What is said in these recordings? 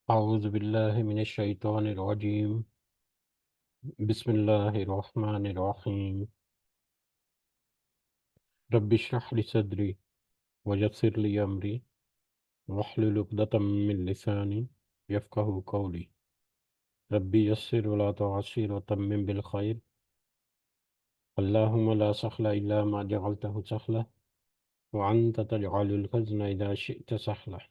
أعوذ بالله من الشيطان الرجيم. بسم الله الرحمن الرحيم. رب اشرح لي صدري ويسر لي أمري واحلل عقدة من لساني يفقهوا قولي. ربي يسر ولا تعسر وتمم بالخير. اللهم لا سهل إلا ما جعلته سهلا وأنت تجعل الحزن إذا شئت سهلا.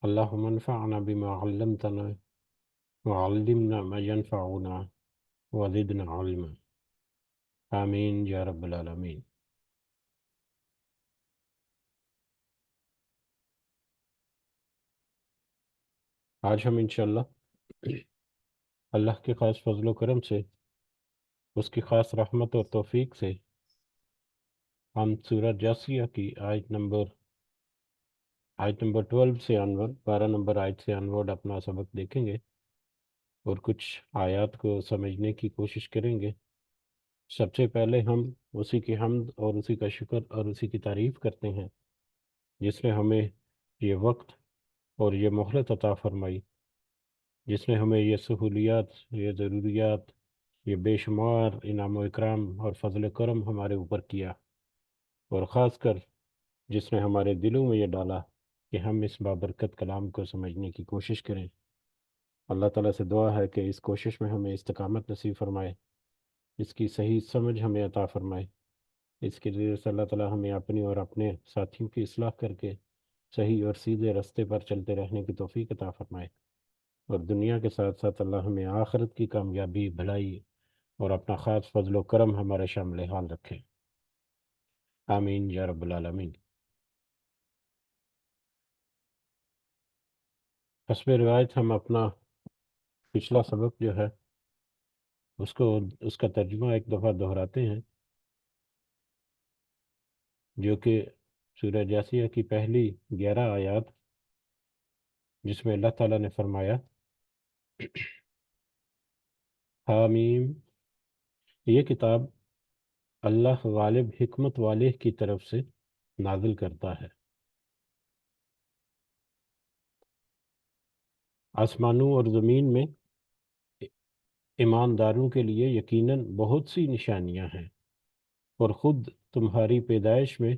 اللهم انفعنا بما علمتنا وعلمنا ما ينفعنا وزدنا علما. آمین یا رب العالمین. آج ہم انشاءاللہ اللہ کے خاص فضل و کرم سے، اس کی خاص رحمت اور توفیق سے، ہم سورہ جاسیہ کی آیت نمبر 12 سے انورڈ، 12 نمبر آیت سے انورڈ اپنا سبق دیکھیں گے اور کچھ آیات کو سمجھنے کی کوشش کریں گے۔ سب سے پہلے ہم اسی کی حمد اور اسی کا شکر اور اسی کی تعریف کرتے ہیں جس نے ہمیں یہ وقت اور یہ مہلت عطا فرمائی، جس نے ہمیں یہ سہولیات، یہ ضروریات، یہ بے شمار انعام و اکرام اور فضل و کرم ہمارے اوپر کیا، اور خاص کر جس نے ہمارے دلوں میں یہ ڈالا کہ ہم اس بابرکت کلام کو سمجھنے کی کوشش کریں۔ اللہ تعالیٰ سے دعا ہے کہ اس کوشش میں ہمیں استقامت نصیب فرمائے، اس کی صحیح سمجھ ہمیں عطا فرمائے۔ اس کے ذریعے سے اللہ تعالیٰ ہمیں اپنی اور اپنے ساتھیوں کی اصلاح کر کے صحیح اور سیدھے راستے پر چلتے رہنے کی توفیق عطا فرمائے، اور دنیا کے ساتھ ساتھ اللہ ہمیں آخرت کی کامیابی، بھلائی اور اپنا خاص فضل و کرم ہمارے شامل حال رکھے۔ آمین یا رب العالمین۔ حسب روایت ہم اپنا پچھلا سبق جو ہے اس کا ترجمہ ایک دفعہ دہراتے ہیں، جو کہ سورہ جاسیہ کی پہلی 11 آیات، جس میں اللہ تعالیٰ نے فرمایا حامیم، یہ کتاب اللہ غالب حکمت والے کی طرف سے نازل کرتا ہے۔ آسمانوں اور زمین میں ایمانداروں کے لیے یقیناً بہت سی نشانیاں ہیں، اور خود تمہاری پیدائش میں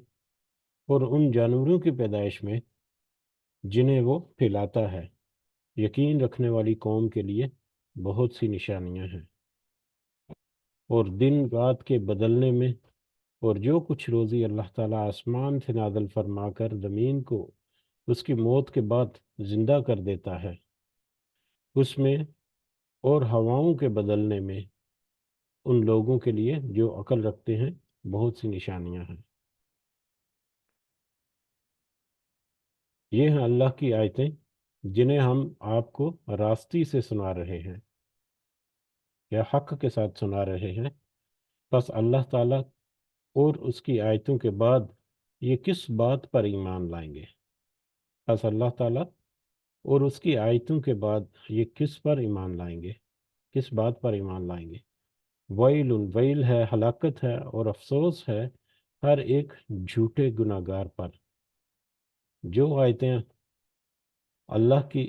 اور ان جانوروں کی پیدائش میں جنہیں وہ پھیلاتا ہے، یقین رکھنے والی قوم کے لیے بہت سی نشانیاں ہیں۔ اور دن رات کے بدلنے میں، اور جو کچھ روزی اللہ تعالیٰ آسمان سے نازل فرما کر زمین کو اس کی موت کے بعد زندہ کر دیتا ہے، اس میں اور ہواؤں کے بدلنے میں ان لوگوں کے لیے جو عقل رکھتے ہیں بہت سی نشانیاں ہیں۔ یہ ہیں اللہ کی آیتیں جنہیں ہم آپ کو راستی سے سنا رہے ہیں یا حق کے ساتھ سنا رہے ہیں۔ بس اللہ تعالیٰ اور اس کی آیتوں کے بعد یہ کس بات پر ایمان لائیں گے؟ بس اللہ تعالیٰ اور اس کی آیتوں کے بعد یہ کس پر ایمان لائیں گے، کس بات پر ایمان لائیں گے؟ ویل، ویل ہے، ہلاکت ہے اور افسوس ہے ہر ایک جھوٹے گناہ گار پر۔ جو آیتیں اللہ کی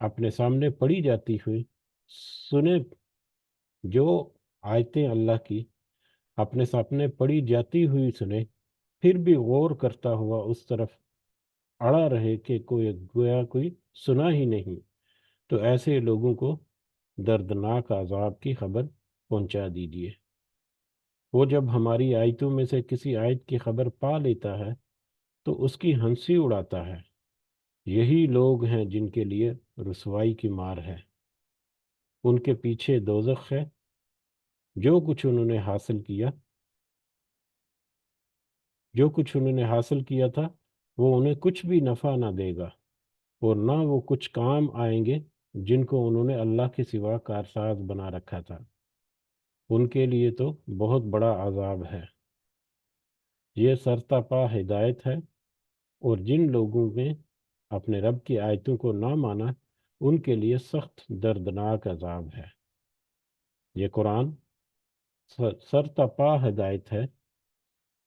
اپنے سامنے پڑھی جاتی ہوئی سنے، جو آیتیں اللہ کی اپنے سامنے پڑھی جاتی ہوئی سنے، پھر بھی غور کرتا ہوا اس طرف اڑا رہے کہ گویا کوئی سنا ہی نہیں، تو ایسے لوگوں کو دردناک عذاب کی خبر پہنچا دیجیے۔ وہ جب ہماری آیتوں میں سے کسی آیت کی خبر پا لیتا ہے تو اس کی ہنسی اڑاتا ہے۔ یہی لوگ ہیں جن کے لیے رسوائی کی مار ہے، ان کے پیچھے دوزخ ہے۔ جو کچھ انہوں نے حاصل کیا تھا وہ انہیں کچھ بھی نفع نہ دے گا، اور نہ وہ کچھ کام آئیں گے جن کو انہوں نے اللہ کے سوا کارساز بنا رکھا تھا۔ ان کے لیے تو بہت بڑا عذاب ہے۔ یہ سرتاپا ہدایت ہے، اور جن لوگوں نے اپنے رب کی آیتوں کو نہ مانا ان کے لیے سخت دردناک عذاب ہے۔ یہ قرآن سرتاپا ہدایت ہے،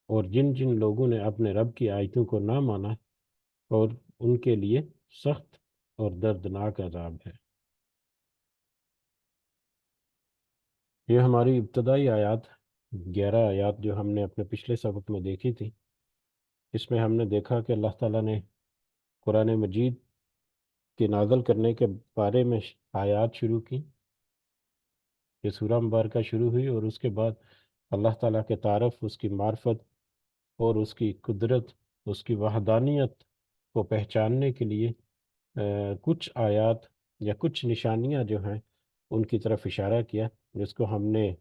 اور جن جن لوگوں نے اپنے رب کی آیتوں کو نہ مانا اور ان کے لیے سخت اور دردناک عذاب ہے۔ یہ ہماری ابتدائی آیات، 11 آیات جو ہم نے اپنے پچھلے سبق میں دیکھی تھی، اس میں ہم نے دیکھا کہ اللہ تعالیٰ نے قرآن مجید کے نازل کرنے کے بارے میں آیات شروع کی، یہ سورہ مبارکہ شروع ہوئی، اور اس کے بعد اللہ تعالیٰ کے تعارف، اس کی معرفت اور اس کی قدرت، اس کی وحدانیت کو پہچاننے کے لیے کچھ آیات یا کچھ نشانیاں جو ہیں ان کی طرف اشارہ کیا، جس کو ہم نے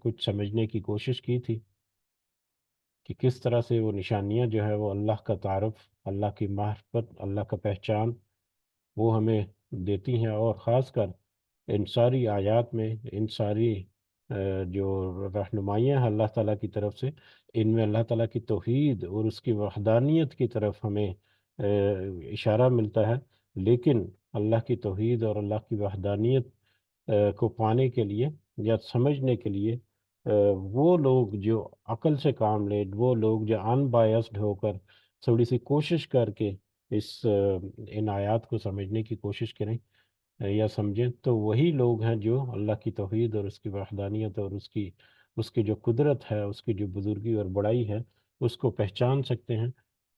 کچھ سمجھنے کی کوشش کی تھی کہ کس طرح سے وہ نشانیاں جو ہے وہ اللہ کا تعارف، اللہ کی معرفت، اللہ کا پہچان وہ ہمیں دیتی ہیں، اور خاص کر ان ساری آیات میں، ان ساری جو رہنمائیاں ہیں اللہ تعالیٰ کی طرف سے، ان میں اللہ تعالیٰ کی توحید اور اس کی وحدانیت کی طرف ہمیں اشارہ ملتا ہے۔ لیکن اللہ کی توحید اور اللہ کی وحدانیت کو پانے کے لیے یا سمجھنے کے لیے وہ لوگ جو عقل سے کام لیں، وہ لوگ جو ان بایسڈ ہو کر تھوڑی سی کوشش کر کے ان آیات کو سمجھنے کی کوشش کریں یا سمجھیں، تو وہی لوگ ہیں جو اللہ کی توحید اور اس کی وحدانیت اور اس کی جو قدرت ہے، اس کی جو بزرگی اور بڑائی ہے، اس کو پہچان سکتے ہیں،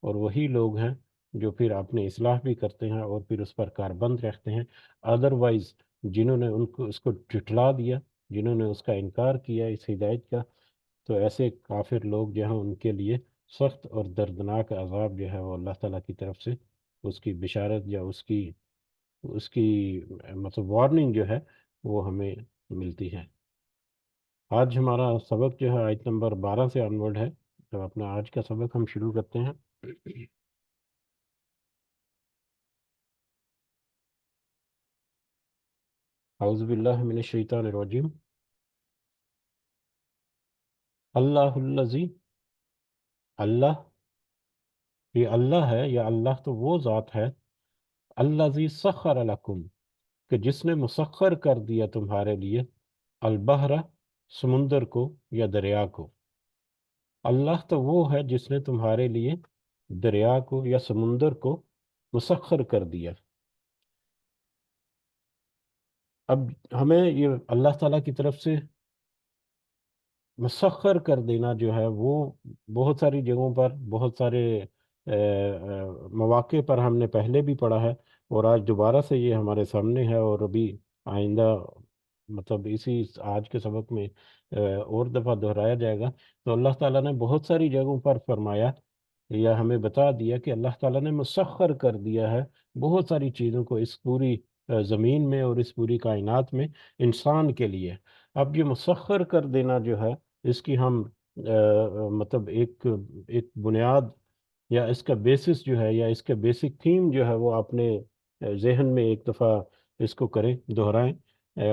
اور وہی لوگ ہیں جو پھر اپنی اصلاح بھی کرتے ہیں اور پھر اس پر کاربند رکھتے ہیں۔ ادروائز جنہوں نے اس کو جھٹلا دیا، جنہوں نے اس کا انکار کیا، اس ہدایت کا، تو ایسے کافر لوگ جو ہیں ان کے لیے سخت اور دردناک عذاب جو ہے وہ اللہ تعالیٰ کی طرف سے اس کی بشارت یا اس کی مطلب وارننگ جو ہے وہ ہمیں ملتی ہے۔ آج ہمارا سبق جو ہے آیت نمبر 12 سے آنورڈ ہے، تو اپنا آج کا سبق ہم شروع کرتے ہیں۔ اعوذ باللہ من الشیطان الرجیم۔ اللہ الذی، اللہ، یہ اللہ ہے یا اللہ تو وہ ذات ہے، الذی سخر لکم، کہ جس نے مسخر کر دیا تمہارے لیے، البحر، سمندر کو یا دریا کو۔ اللہ تو وہ ہے جس نے تمہارے لیے دریا کو یا سمندر کو مسخر کر دیا۔ اب ہمیں یہ اللہ تعالیٰ کی طرف سے مسخر کر دینا جو ہے وہ بہت ساری جگہوں پر، بہت سارے مواقع پر ہم نے پہلے بھی پڑھا ہے، اور آج دوبارہ سے یہ ہمارے سامنے ہے، اور ابھی آئندہ مطلب اسی آج کے سبق میں اور دفعہ دہرایا جائے گا۔ تو اللہ تعالیٰ نے بہت ساری جگہوں پر فرمایا یا ہمیں بتا دیا کہ اللہ تعالیٰ نے مسخر کر دیا ہے بہت ساری چیزوں کو اس پوری زمین میں اور اس پوری کائنات میں انسان کے لیے۔ اب یہ مسخر کر دینا جو ہے، اس کی ہم مطلب ایک بنیاد یا اس کا بیسس جو ہے یا اس کا بیسک تھیم جو ہے وہ اپنے ذہن میں ایک دفعہ اس کو کریں، دہرائیں۔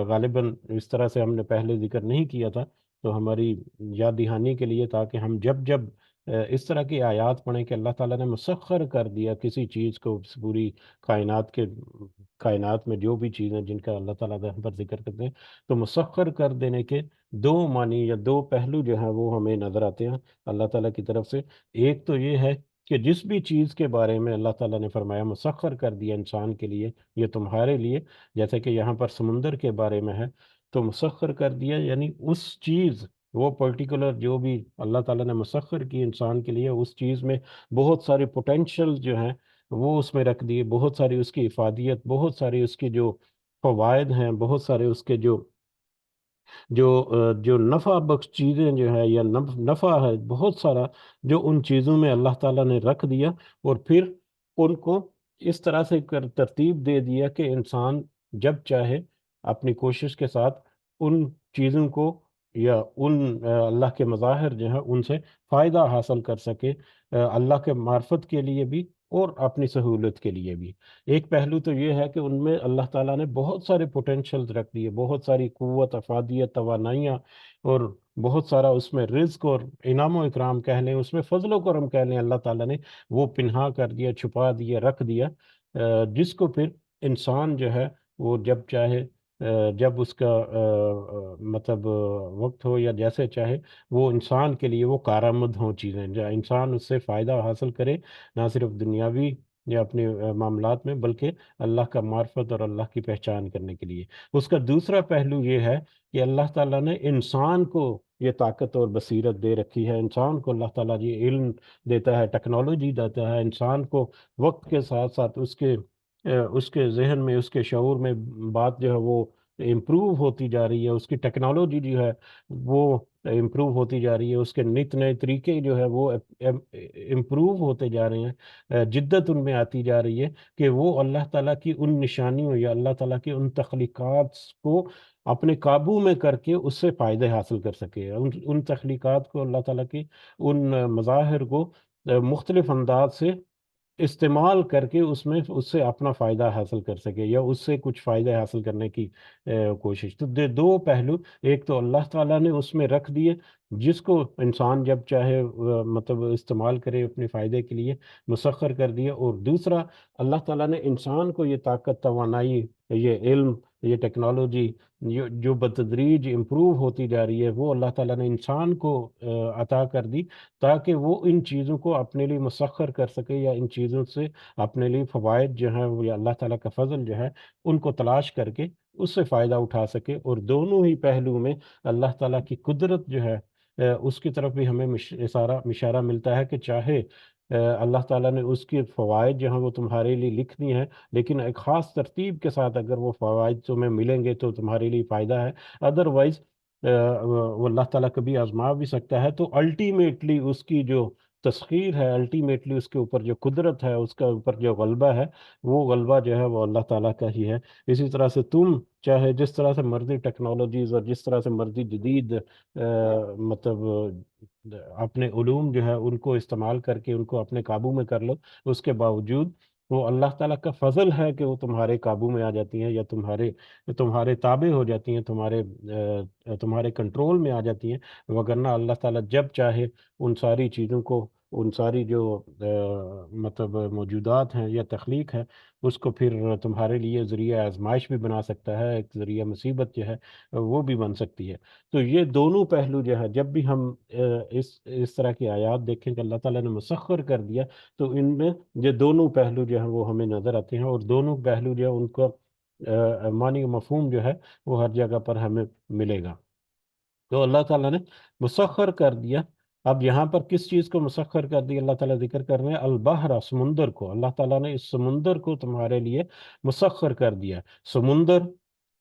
غالباً اس طرح سے ہم نے پہلے ذکر نہیں کیا تھا، تو ہماری یاد دہانی کے لیے، تاکہ ہم جب جب اس طرح کی آیات پڑھیں کہ اللہ تعالیٰ نے مسخر کر دیا کسی چیز کو، اس پوری کائنات میں جو بھی چیزیں جن کا اللہ تعالیٰ یہاں پر ذکر کرتے ہیں، تو مسخر کر دینے کے دو معنی یا دو پہلو جو ہیں وہ ہمیں نظر آتے ہیں اللہ تعالیٰ کی طرف سے۔ ایک تو یہ ہے کہ جس بھی چیز کے بارے میں اللہ تعالیٰ نے فرمایا مسخر کر دیا انسان کے لیے، یہ تمہارے لیے، جیسے کہ یہاں پر سمندر کے بارے میں ہے، تو مسخر کر دیا یعنی اس چیز، وہ پرٹیکولر جو بھی اللہ تعالیٰ نے مسخر کی انسان کے لیے، اس چیز میں بہت سارے پوٹینشل جو ہیں وہ اس میں رکھ دیے، بہت ساری اس کی افادیت، بہت ساری اس کی جو فوائد ہیں، بہت سارے اس کے جو نفع بخش چیزیں جو ہے یا نفع ہے بہت سارا، جو ان چیزوں میں اللہ تعالیٰ نے رکھ دیا، اور پھر ان کو اس طرح سے ترتیب دے دیا کہ انسان جب چاہے اپنی کوشش کے ساتھ ان چیزوں کو یا ان اللہ کے مظاہر جو ہیں ان سے فائدہ حاصل کر سکے، اللہ کے معرفت کے لیے بھی اور اپنی سہولت کے لیے بھی۔ ایک پہلو تو یہ ہے کہ ان میں اللہ تعالیٰ نے بہت سارے پوٹینشلز رکھ دیے، بہت ساری قوت، افادیت، توانائیاں، اور بہت سارا اس میں رزق اور انعام و اکرام کہہ لیں، اس میں فضل و کرم کہہ لیں، اللہ تعالیٰ نے وہ پنہا کر دیا، چھپا دیا، رکھ دیا، جس کو پھر انسان جو ہے وہ جب چاہے، جب اس کا مطلب وقت ہو یا جیسے چاہے، وہ انسان کے لیے وہ کارآمد ہوں چیزیں، جو انسان اس سے فائدہ حاصل کرے، نہ صرف دنیاوی یا اپنے معاملات میں، بلکہ اللہ کا معرفت اور اللہ کی پہچان کرنے کے لیے۔ اس کا دوسرا پہلو یہ ہے کہ اللہ تعالیٰ نے انسان کو یہ طاقت اور بصیرت دے رکھی ہے، انسان کو اللہ تعالیٰ یہ علم دیتا ہے، ٹیکنالوجی دیتا ہے انسان کو، وقت کے ساتھ ساتھ اس کے ذہن میں، اس کے شعور میں بات جو ہے وہ امپروو ہوتی جا رہی ہے، اس کی ٹیکنالوجی جو ہے وہ امپروو ہوتی جا رہی ہے، اس کے نت نئے طریقے جو ہے وہ امپروو ہوتے جا رہے ہیں، جدت ان میں آتی جا رہی ہے کہ وہ اللہ تعالیٰ کی ان نشانیوں یا اللہ تعالیٰ کی ان تخلیقات کو اپنے قابو میں کر کے اس سے فائدے حاصل کر سکے، ان تخلیقات کو، اللہ تعالیٰ کی ان مظاہر کو مختلف انداز سے استعمال کر کے اس سے اپنا فائدہ حاصل کر سکے، یا اس سے کچھ فائدہ حاصل کرنے کی کوشش۔ تو دو پہلو، ایک تو اللہ تعالیٰ نے اس میں رکھ دیے جس کو انسان جب چاہے مطلب استعمال کرے اپنے فائدے کے لیے، مسخر کر دیا، اور دوسرا اللہ تعالیٰ نے انسان کو یہ طاقت، توانائی، یہ علم، یہ ٹیکنالوجی جو بتدریج امپروو ہوتی جا رہی ہے، وہ اللہ تعالیٰ نے انسان کو عطا کر دی تاکہ وہ ان چیزوں کو اپنے لیے مسخر کر سکے، یا ان چیزوں سے اپنے لیے فوائد جو ہیں یا اللہ تعالیٰ کا فضل جو ہے ان کو تلاش کر کے اس سے فائدہ اٹھا سکے۔ اور دونوں ہی پہلو میں اللہ تعالیٰ کی قدرت جو ہے اس کی طرف بھی ہمیں اشارہ ملتا ہے کہ چاہے اللہ تعالیٰ نے اس کے فوائد جو ہیں وہ تمہارے لیے لکھ دی ہیں، لیکن ایک خاص ترتیب کے ساتھ اگر وہ فوائد تمہیں ملیں گے تو تمہارے لیے فائدہ ہے، ادروائز وہ اللہ تعالیٰ کبھی آزما بھی سکتا ہے۔ تو الٹیمیٹلی اس کی جو تسخیر ہے، الٹیمیٹلی اس کے اوپر جو قدرت ہے، اس کا اوپر جو غلبہ ہے، وہ غلبہ جو ہے وہ اللہ تعالیٰ کا ہی ہے۔ اسی طرح سے تم چاہے جس طرح سے مرضی ٹیکنالوجیز اور جس طرح سے مرضی جدید مطلب اپنے علوم جو ہے ان کو استعمال کر کے ان کو اپنے قابو میں کر لو، اس کے باوجود وہ اللہ تعالیٰ کا فضل ہے کہ وہ تمہارے قابو میں آ جاتی ہیں، یا تمہارے تابع ہو جاتی ہیں، تمہارے کنٹرول میں آ جاتی ہیں، وگرنہ اللہ تعالیٰ جب چاہے ان ساری چیزوں کو، ان ساری جو مطلب موجودات ہیں یا تخلیق ہے، اس کو پھر تمہارے لیے ذریعہ آزمائش بھی بنا سکتا ہے، ایک ذریعہ مصیبت جو ہے وہ بھی بن سکتی ہے۔ تو یہ دونوں پہلو جو ہے، جب بھی ہم اس طرح کی آیات دیکھیں کہ اللہ تعالیٰ نے مسخر کر دیا، تو ان میں یہ دونوں پہلو جو ہیں وہ ہمیں نظر آتے ہیں، اور دونوں پہلو جو ہے ان کا معنی و مفہوم جو ہے وہ ہر جگہ پر ہمیں ملے گا۔ تو اللہ تعالیٰ نے مسخر کر دیا۔ اب یہاں پر کس چیز کو مسخر کر دیا اللہ تعالیٰ ذکر کر رہے ہیں؟ البحر، سمندر کو، اللہ تعالیٰ نے اس سمندر کو تمہارے لیے مسخر کر دیا۔ سمندر،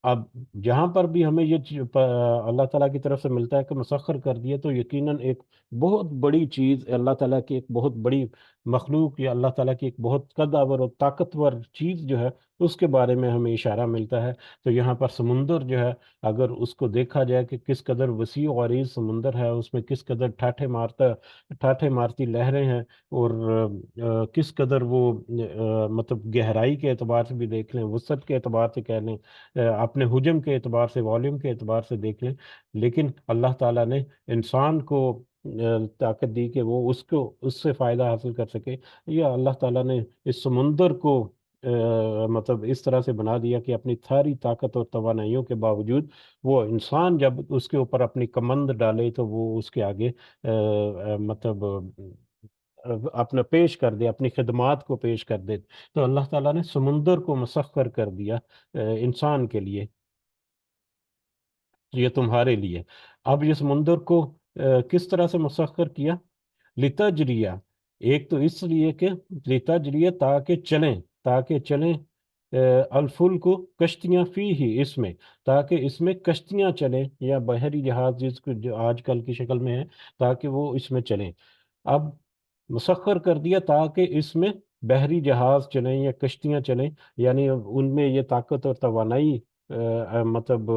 اب جہاں پر بھی ہمیں یہ اللہ تعالیٰ کی طرف سے ملتا ہے کہ مسخر کر دیا، تو یقیناً ایک بہت بڑی چیز، اللہ تعالیٰ کی ایک بہت بڑی مخلوق، یا اللہ تعالیٰ کی ایک بہت قدور اور طاقتور چیز جو ہے اس کے بارے میں ہمیں اشارہ ملتا ہے۔ تو یہاں پر سمندر جو ہے، اگر اس کو دیکھا جائے کہ کس قدر وسیع و عریض سمندر ہے، اس میں کس قدر ٹھاٹھے مارتی لہریں ہیں، اور کس قدر وہ مطلب گہرائی کے اعتبار سے بھی دیکھ لیں، وسعت کے اعتبار سے کہہ لیں، اپنے حجم کے اعتبار سے، والیوم کے اعتبار سے دیکھ لیں، لیکن اللہ تعالیٰ نے انسان کو طاقت دی کہ وہ اس سے فائدہ حاصل کر سکے، یا اللہ تعالیٰ نے اس سمندر کو مطلب اس طرح سے بنا دیا کہ اپنی ساری طاقت اور توانائیوں کے باوجود وہ انسان جب اس کے اوپر اپنی کمند ڈالے تو وہ اس کے آگے مطلب اپنا پیش کر دے، اپنی خدمات کو پیش کر دے۔ تو اللہ تعالیٰ نے سمندر کو مسخر کر دیا انسان کے لیے، یہ تمہارے لیے۔ اب یہ سمندر کو کس طرح سے مسخر کیا؟ لتجریہ، ایک تو اس لیے کہ لتجریہ تاکہ چلیں الفل کو کشتیاں، فی ہی اس میں، تاکہ اس میں کشتیاں چلیں، یا بحری جہاز جس کو جو آج کل کی شکل میں ہے، تاکہ وہ اس میں چلیں۔ اب مسخر کر دیا تاکہ اس میں بحری جہاز چلیں یا کشتیاں چلیں، یعنی ان میں یہ طاقت اور توانائی مطلب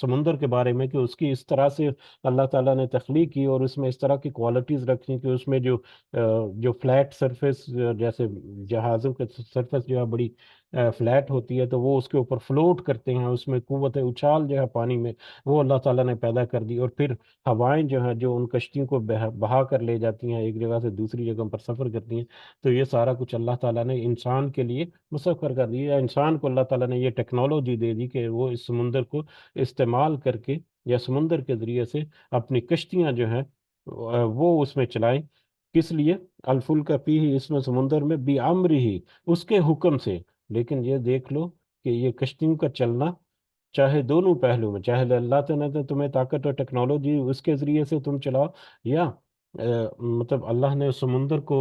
سمندر کے بارے میں کہ اس کی اس طرح سے اللہ تعالیٰ نے تخلیق کی، اور اس میں اس طرح کی کوالٹیز رکھی کہ اس میں جو فلیٹ سرفیس، جیسے جہازوں کے سرفیس جو ہے بڑی فلیٹ ہوتی ہے، تو وہ اس کے اوپر فلوٹ کرتے ہیں، اس میں قوت اچھال جو ہے پانی میں وہ اللہ تعالیٰ نے پیدا کر دی، اور پھر ہوائیں جو ہیں جو ان کشتیوں کو بہا کر لے جاتی ہیں، ایک جگہ سے دوسری جگہ پر سفر کرتی ہیں۔ تو یہ سارا کچھ اللہ تعالیٰ نے انسان کے لیے مسخر کر دیا، انسان کو اللہ تعالیٰ نے یہ ٹیکنالوجی دے دی کہ وہ اس سمندر کو استعمال کر کے، یا سمندر کے ذریعے سے اپنی کشتیاں جو ہیں وہ اس میں چلائیں۔ کس لیے؟ الفلک فیہ، اس میں سمندر میں، بھی امر ہی، اس کے حکم سے۔ لیکن یہ دیکھ لو کہ یہ کشتیوں کا چلنا، چاہے دونوں پہلو میں، چاہے اللہ تعالیٰ نے تمہیں طاقت اور ٹیکنالوجی اس کے ذریعے سے تم چلاؤ، یا مطلب اللہ نے سمندر کو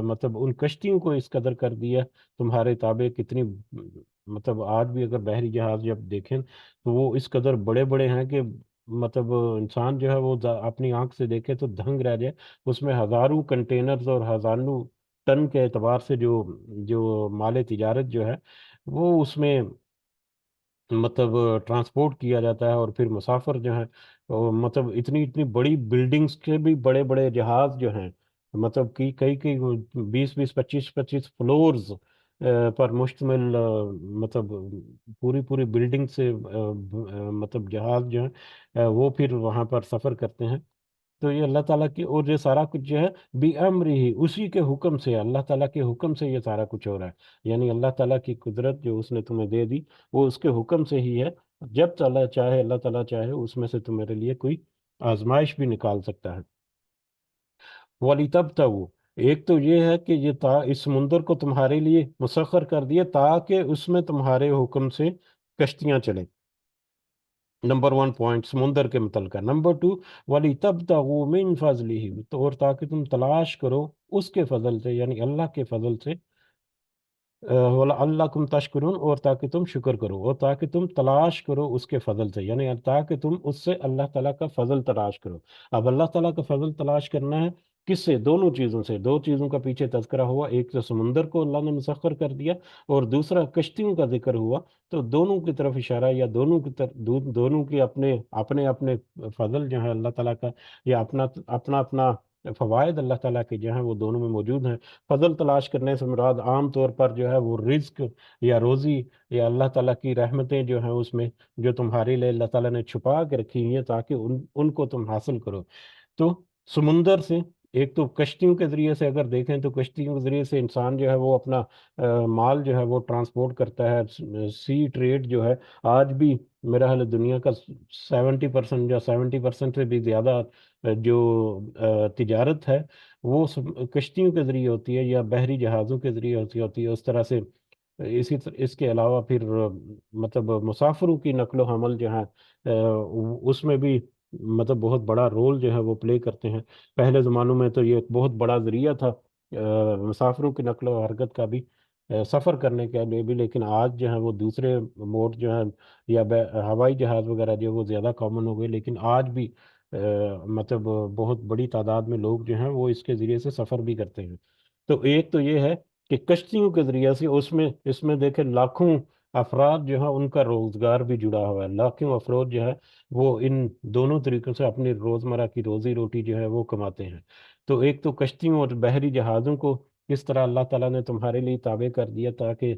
مطلب ان کشتیوں کو اس قدر کر دیا تمہارے تابع، کتنی مطلب آج بھی اگر بحری جہاز جب دیکھیں تو وہ اس قدر بڑے بڑے ہیں کہ مطلب انسان جو ہے وہ اپنی آنکھ سے دیکھے تو دھنگ رہ جائے۔ اس میں ہزاروں کنٹینرز اور ہزاروں ٹن کے اعتبار سے جو جو مال تجارت جو ہے وہ اس میں مطلب ٹرانسپورٹ کیا جاتا ہے، اور پھر مسافر جو ہیں مطلب اتنی اتنی بڑی بلڈنگز کے بھی بڑے بڑے جہاز جو ہیں، مطلب کی کئی کئی 20 20 25 25 فلورز پر مشتمل مطلب پوری پوری بلڈنگ سے مطلب جہاز جو ہیں وہ پھر وہاں پر سفر کرتے ہیں۔ تو یہ اللہ تعالیٰ کی، اور یہ سارا کچھ جو ہے بھی امر ہی، اسی کے حکم سے، اللہ تعالیٰ کے حکم سے یہ سارا کچھ ہو رہا ہے۔ یعنی اللہ تعالیٰ کی قدرت جو اس نے تمہیں دے دی وہ اس کے حکم سے ہی ہے۔ جب تعالیٰ چاہے، اللہ تعالیٰ چاہے اس میں سے تمہارے لیے کوئی آزمائش بھی نکال سکتا ہے۔ ولی تب تک، ایک تو یہ ہے کہ یہ اس سمندر کو تمہارے لیے مسخر کر دیا تاکہ اس میں تمہارے حکم سے کشتیاں چلیں۔ نمبر 1 پوائنٹ سمندر کے متعلقہ۔ نمبر 2، ولی تب تغوا من فضلہ، تو اور تاکہ تم تلاش کرو اس کے فضل سے، یعنی اللہ کے فضل سے، وَلَعَلَّكُمْ تشکرون، اور تاکہ تم شکر کرو، اور تاکہ تم تلاش کرو اس کے فضل سے، یعنی تاکہ تم اس سے اللہ تعالیٰ کا فضل تلاش کرو۔ اب اللہ تعالیٰ کا فضل تلاش کرنا ہے کس سے؟ دونوں چیزوں سے۔ دو چیزوں کا پیچھے تذکرہ ہوا، ایک تو سمندر کو اللہ نے مسخر کر دیا، اور دوسرا کشتیوں کا ذکر ہوا۔ تو دونوں کی طرف اشارہ، یا دونوں کی طرف، دونوں کی اپنے اپنے اپنے فضل جو ہے اللہ تعالیٰ کا، یا اپنا اپنا اپنا فوائد اللہ تعالیٰ کے جو ہیں وہ دونوں میں موجود ہیں۔ فضل تلاش کرنے سے مراد عام طور پر جو ہے وہ رزق یا روزی، یا اللہ تعالیٰ کی رحمتیں جو ہیں اس میں، جو تمہارے لیے اللہ تعالیٰ نے چھپا کے رکھی ہوئی ہیں تاکہ ان کو تم حاصل کرو۔ تو سمندر سے، ایک تو کشتیوں کے ذریعے سے اگر دیکھیں تو کشتیوں کے ذریعے سے انسان جو ہے وہ اپنا مال جو ہے وہ ٹرانسپورٹ کرتا ہے۔ سی ٹریڈ جو ہے آج بھی میرا حال ہے دنیا کا 70% یا 70% سے بھی زیادہ جو تجارت ہے وہ کشتیوں کے ذریعے ہوتی ہے، یا بحری جہازوں کے ذریعے ہوتی ہے۔ اس طرح سے اس کے علاوہ پھر مطلب مسافروں کی نقل و حمل جو ہے اس میں بھی مطلب بہت بڑا رول جو ہے وہ پلے کرتے ہیں۔ پہلے زمانوں میں تو یہ ایک بہت بڑا ذریعہ تھا مسافروں کی نقل و حرکت کا بھی، سفر کرنے کے لیے بھی، لیکن آج جو ہے وہ دوسرے موڈ جو ہیں، یا ہوائی جہاز وغیرہ جو وہ زیادہ کامن ہو گئے، لیکن آج بھی مطلب بہت بڑی تعداد میں لوگ جو ہیں وہ اس کے ذریعے سے سفر بھی کرتے ہیں۔ تو ایک تو یہ ہے کہ کشتیوں کے ذریعے سے، اس میں دیکھیں لاکھوں افراد جو ہیں ان کا روزگار بھی جڑا ہوا ہے، لاکھوں افراد جو ہے وہ ان دونوں طریقوں سے اپنی روزمرہ کی روزی روٹی جو ہے وہ کماتے ہیں۔ تو ایک تو کشتیوں اور بحری جہازوں کو کس طرح اللہ تعالیٰ نے تمہارے لیے تابع کر دیا تاکہ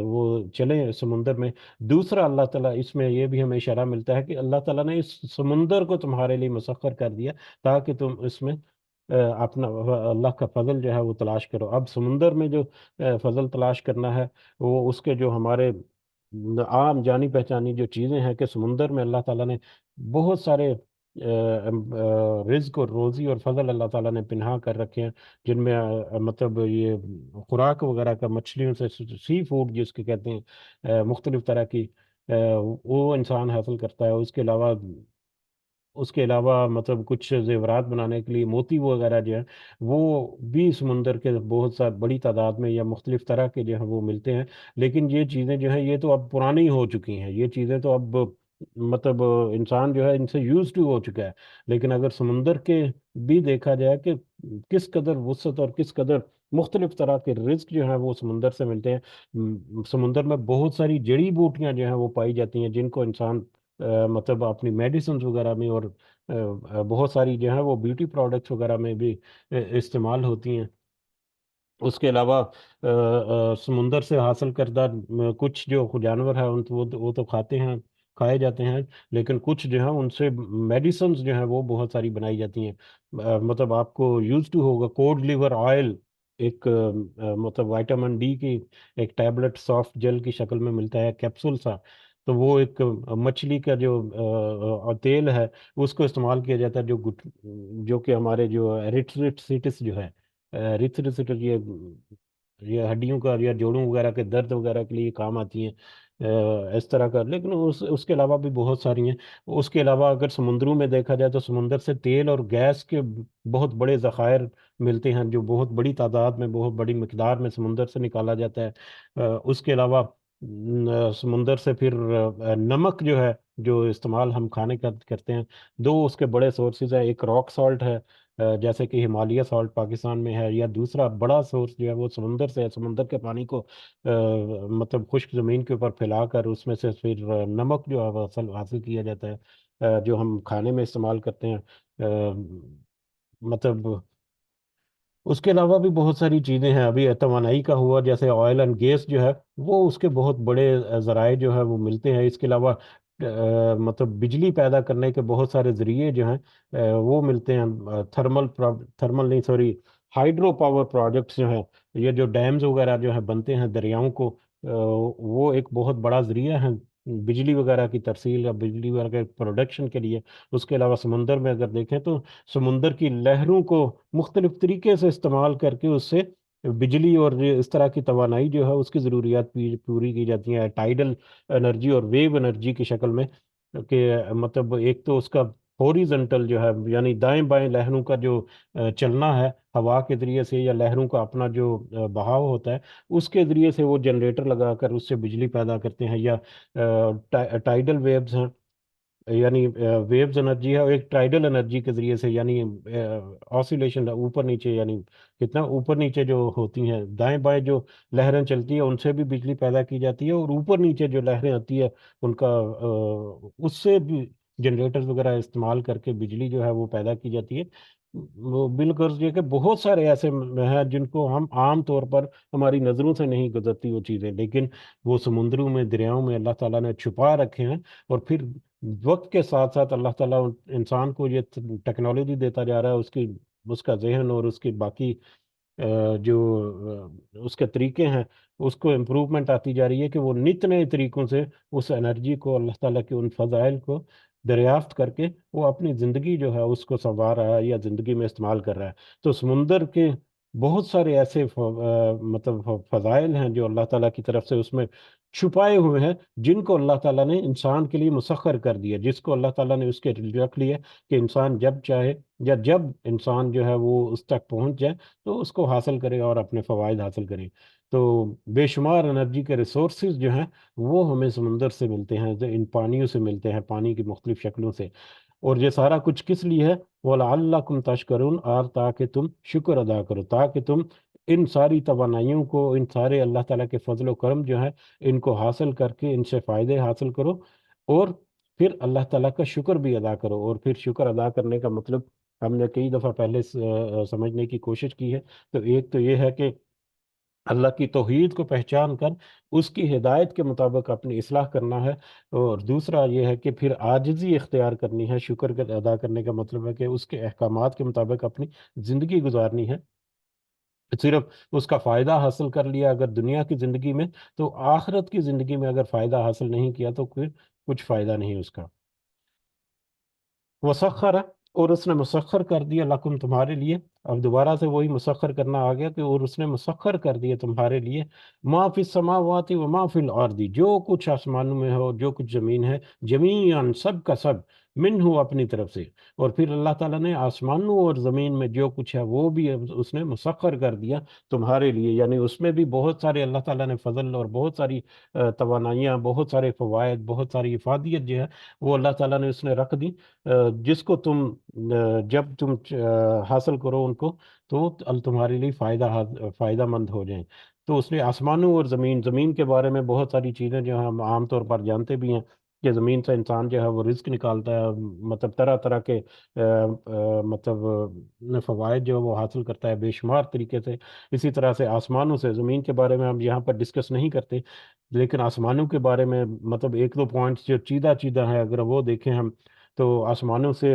وہ چلیں سمندر میں۔ دوسرا، اللہ تعالیٰ اس میں یہ بھی ہمیں اشارہ ملتا ہے کہ اللہ تعالیٰ نے اس سمندر کو تمہارے لیے مسخر کر دیا تاکہ تم اس میں اپنا اللہ کا فضل جو ہے وہ تلاش کرو۔ اب سمندر میں جو فضل تلاش کرنا ہے، وہ اس کے جو ہمارے عام جانی پہچانی جو چیزیں ہیں کہ سمندر میں اللہ تعالیٰ نے بہت سارے رزق اور روزی اور فضل اللہ تعالیٰ نے پنہا کر رکھے ہیں، جن میں مطلب یہ خوراک وغیرہ کا، مچھلیوں سے، سی فوڈ جس کے کہتے ہیں، مختلف طرح کی وہ انسان حاصل کرتا ہے۔ اس کے علاوہ مطلب کچھ زیورات بنانے کے لیے موتی وغیرہ جو ہے وہ بھی سمندر کے بہت سا بڑی تعداد میں یا مختلف طرح کے جو ہیں وہ ملتے ہیں۔ لیکن یہ چیزیں جو ہیں یہ تو اب پرانی ہو چکی ہیں، یہ چیزیں تو اب مطلب انسان جو ہے ان سے یوز ٹو ہو چکا ہے۔ لیکن اگر سمندر کے بھی دیکھا جائے کہ کس قدر وسعت اور کس قدر مختلف طرح کے رزق جو ہیں وہ سمندر سے ملتے ہیں۔ سمندر میں بہت ساری جڑی بوٹیاں جو ہیں وہ پائی جاتی ہیں جن کو انسان مطلب اپنی میڈیسنز وغیرہ میں، اور بہت ساری جو ہیں وہ بیوٹی پروڈکٹس وغیرہ میں بھی استعمال ہوتی ہیں۔ اس کے علاوہ سمندر سے حاصل کردہ کچھ جو جانور ہیں وہ تو کھائے جاتے ہیں، لیکن کچھ جو ہیں ان سے میڈیسنز جو ہیں وہ بہت ساری بنائی جاتی ہیں۔ مطلب آپ کو یوز ٹو ہوگا کوڈ لیور آئل، ایک مطلب وائٹامن ڈی کی ایک ٹیبلٹ سافٹ جیل کی شکل میں ملتا ہے، کیپسول سا۔ تو وہ ایک مچھلی کا جو تیل ہے اس کو استعمال کیا جاتا ہے، جو کہ ہمارے جو ایریتھریٹس جو ہے، ایریتھریٹس یہ ہڈیوں کا یا جوڑوں وغیرہ کے درد وغیرہ کے لیے کام آتی ہیں، اس طرح کا، لیکن اس کے علاوہ بھی بہت ساری ہیں۔ اس کے علاوہ اگر سمندروں میں دیکھا جائے تو سمندر سے تیل اور گیس کے بہت بڑے ذخائر ملتے ہیں، جو بہت بڑی تعداد میں، بہت بڑی مقدار میں سمندر سے نکالا جاتا ہے۔ اس کے علاوہ سمندر سے پھر نمک جو ہے، جو استعمال ہم کھانے کا کرتے ہیں، دو اس کے بڑے سورسز ہیں، ایک راک سالٹ ہے، جیسے کہ ہمالیہ سالٹ پاکستان میں ہے، یا دوسرا بڑا سورس جو ہے وہ سمندر سے ہے، سمندر کے پانی کو مطلب خشک زمین کے اوپر پھیلا کر اس میں سے پھر نمک جو ہے وہ حاصل کیا جاتا ہے، جو ہم کھانے میں استعمال کرتے ہیں۔ مطلب اس کے علاوہ بھی بہت ساری چیزیں ہیں، ابھی توانائی کا ہوا، جیسے آئل اینڈ گیس جو ہے وہ اس کے بہت بڑے ذرائع جو ہے وہ ملتے ہیں۔ اس کے علاوہ مطلب بجلی پیدا کرنے کے بہت سارے ذریعے جو ہیں وہ ملتے ہیں، تھرمل نہیں، سوری، ہائیڈرو پاور پروجیکٹس جو ہیں، یہ جو ڈیمز وغیرہ جو ہیں بنتے ہیں دریاؤں کو، وہ ایک بہت بڑا ذریعہ ہے بجلی وغیرہ کی ترسیل یا بجلی وغیرہ کے پروڈکشن کے لیے۔ اس کے علاوہ سمندر میں اگر دیکھیں تو سمندر کی لہروں کو مختلف طریقے سے استعمال کر کے اس سے بجلی اور اس طرح کی توانائی جو ہے اس کی ضروریات پوری کی جاتی ہیں، ٹائیڈل انرجی اور ویو انرجی کی شکل میں، کہ مطلب ایک تو اس کا ہوریزنٹل جو ہے، یعنی دائیں بائیں لہروں کا جو چلنا ہے ہوا کے ذریعے سے، یا لہروں کا اپنا جو بہاؤ ہوتا ہے اس کے ذریعے سے وہ جنریٹر لگا کر اس سے بجلی پیدا کرتے ہیں، یا ٹائیڈل ویوز ہیں، یعنی ویوز انرجی ہے، اور ایک ٹائیڈل انرجی کے ذریعے سے، یعنی آسیلیشن اوپر نیچے، یعنی کتنا اوپر نیچے جو ہوتی ہیں دائیں بائیں جو لہریں چلتی ہیں ان سے بھی بجلی پیدا کی جاتی ہے، اور اوپر نیچے جو لہریں آتی ہے ان کا اس سے بھی جنریٹرز وغیرہ استعمال کر کے بجلی جو ہے وہ پیدا کی جاتی ہے۔ وہ بالغرض یہ کہ بہت سارے ایسے ہیں جن کو ہم عام طور پر ہماری نظروں سے نہیں گزرتی وہ چیزیں، لیکن وہ سمندروں میں، دریاؤں میں اللہ تعالیٰ نے چھپا رکھے ہیں، اور پھر وقت کے ساتھ ساتھ اللہ تعالیٰ انسان کو یہ ٹیکنالوجی دیتا جا رہا ہے، اس کا ذہن اور اس کی باقی جو اس کے طریقے ہیں اس کو امپروومنٹ آتی جا رہی ہے، کہ وہ نت نئے طریقوں سے اس انرجی کو، اللہ تعالیٰ کے ان فضائل کو دریافت کر کے وہ اپنی زندگی جو ہے اس کو سنوار رہا ہے یا زندگی میں استعمال کر رہا ہے۔ تو سمندر کے بہت سارے ایسے مطلب فضائل ہیں جو اللہ تعالیٰ کی طرف سے اس میں چھپائے ہوئے ہیں، جن کو اللہ تعالیٰ نے انسان کے لیے مسخر کر دیا، جس کو اللہ تعالیٰ نے اس کے رکھ لیا کہ انسان جب چاہے یا جب انسان جو ہے وہ اس تک پہنچ جائے تو اس کو حاصل کرے اور اپنے فوائد حاصل کرے۔ تو بے شمار انرجی کے ریسورسز جو ہیں وہ ہمیں سمندر سے ملتے ہیں، ان پانیوں سے ملتے ہیں، پانی کی مختلف شکلوں سے، اور یہ سارا کچھ کس لیے ہے؟ وَلَعَلَّكُمْ تَشْكُرُونَ، اور تاکہ تم شکر ادا کرو، تاکہ تم ان ساری توانائیوں کو، ان سارے اللہ تعالیٰ کے فضل و کرم جو ہے ان کو حاصل کر کے ان سے فائدے حاصل کرو، اور پھر اللہ تعالیٰ کا شکر بھی ادا کرو۔ اور پھر شکر ادا کرنے کا مطلب ہم نے کئی دفعہ پہلے سمجھنے کی کوشش کی ہے، تو ایک تو یہ ہے کہ اللہ کی توحید کو پہچان کر اس کی ہدایت کے مطابق اپنی اصلاح کرنا ہے، اور دوسرا یہ ہے کہ پھر عاجزی اختیار کرنی ہے۔ شکر کا ادا کرنے کا مطلب ہے کہ اس کے احکامات کے مطابق اپنی زندگی گزارنی ہے۔ صرف اس کا فائدہ حاصل کر لیا اگر دنیا کی زندگی میں، تو آخرت کی زندگی میں اگر فائدہ حاصل نہیں کیا تو پھر کچھ فائدہ نہیں اس کا۔ وسخر، اور اس نے مسخر کر دیا، لکم تمہارے لیے، اب دوبارہ سے وہی مسخر کرنا آ گیا، کہ اور اس نے مسخر کر دیا تمہارے لیے، ما فی السماوات و ما فی الارض، جو کچھ آسمانوں میں ہو، جو کچھ زمین ہے، جمیعاً سب کا سب، من ہو اپنی طرف سے، اور پھر اللہ تعالیٰ نے آسمانوں اور زمین میں جو کچھ ہے وہ بھی اس نے مسخر کر دیا تمہارے لیے، یعنی اس میں بھی بہت سارے اللہ تعالیٰ نے فضل اور بہت ساری توانائیاں، بہت سارے فوائد، بہت ساری افادیت جو ہے وہ اللہ تعالیٰ نے اس نے رکھ دی، جس کو تم جب تم حاصل کرو ان کو تو تمہارے لیے فائدہ مند ہو جائیں۔ تو اس نے آسمانوں اور زمین کے بارے میں بہت ساری چیزیں جو ہم عام طور پر جانتے بھی ہیں، کہ زمین سے انسان جو ہے وہ رزق نکالتا ہے، مطلب طرح طرح کے مطلب فوائد جو ہے وہ حاصل کرتا ہے بے شمار طریقے سے۔ اسی طرح سے آسمانوں سے، زمین کے بارے میں ہم یہاں پر ڈسکس نہیں کرتے، لیکن آسمانوں کے بارے میں مطلب ایک دو پوائنٹس جو چیدہ چیدہ ہیں اگر وہ دیکھیں ہم، تو آسمانوں سے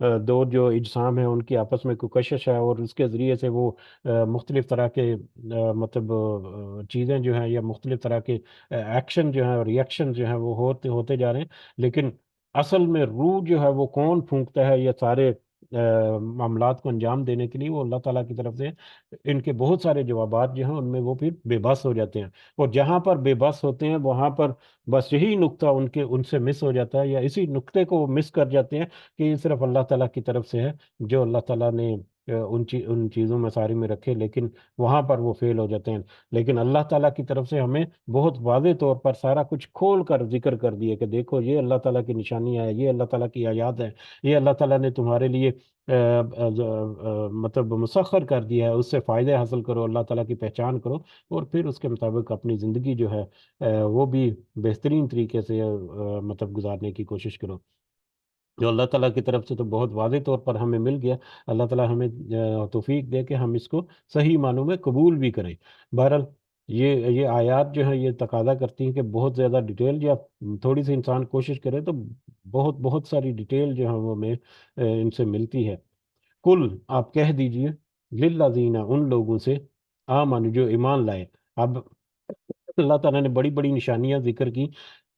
دو جو اجسام ہیں ان کی آپس میں کوئی کشش ہے، اور اس کے ذریعے سے وہ مختلف طرح کے مطلب چیزیں جو ہیں یا مختلف طرح کے ایکشن جو ہیں اور ریئیکشن جو ہیں وہ ہوتے ہوتے جا رہے ہیں، لیکن اصل میں روح جو ہے وہ کون پھونکتا ہے یہ سارے معاملات کو انجام دینے کے لیے؟ وہ اللہ تعالیٰ کی طرف سے۔ ان کے بہت سارے جوابات جو ہیں ان میں وہ پھر بے بس ہو جاتے ہیں، اور جہاں پر بے بس ہوتے ہیں وہاں پر بس یہی نقطہ ان سے مس ہو جاتا ہے، یا اسی نقطے کو وہ مس کر جاتے ہیں کہ یہ صرف اللہ تعالیٰ کی طرف سے ہے، جو اللہ تعالیٰ نے ان چیزوں میں ساری میں رکھے، لیکن وہاں پر وہ فیل ہو جاتے ہیں۔ لیکن اللہ تعالیٰ کی طرف سے ہمیں بہت واضح طور پر سارا کچھ کھول کر ذکر کر دیا کہ دیکھو یہ اللہ تعالیٰ کی نشانیاں ہیں، یہ اللہ تعالیٰ کی آیات ہیں، یہ اللہ تعالیٰ نے تمہارے لیے مطلب مسخر کر دیا ہے، اس سے فائدے حاصل کرو، اللہ تعالیٰ کی پہچان کرو، اور پھر اس کے مطابق اپنی زندگی جو ہے وہ بھی بہترین طریقے سے مطلب گزارنے کی کوشش کرو۔ جو اللہ تعالیٰ کی طرف سے تو بہت واضح طور پر ہمیں مل گیا، اللہ تعالیٰ ہمیں توفیق دے کہ ہم اس کو صحیح معنوں میں قبول بھی کریں۔ بہرحال یہ آیات جو ہیں یہ تقاضا کرتی ہیں کہ بہت زیادہ ڈیٹیل، یا تھوڑی سی انسان کوشش کرے تو بہت بہت ساری ڈیٹیل جو ہے وہ ہمیں ان سے ملتی ہے۔ کل آپ کہہ دیجئے، للذین ان لوگوں سے، آمن جو ایمان لائے۔ اب اللہ تعالیٰ نے بڑی بڑی نشانیاں ذکر کی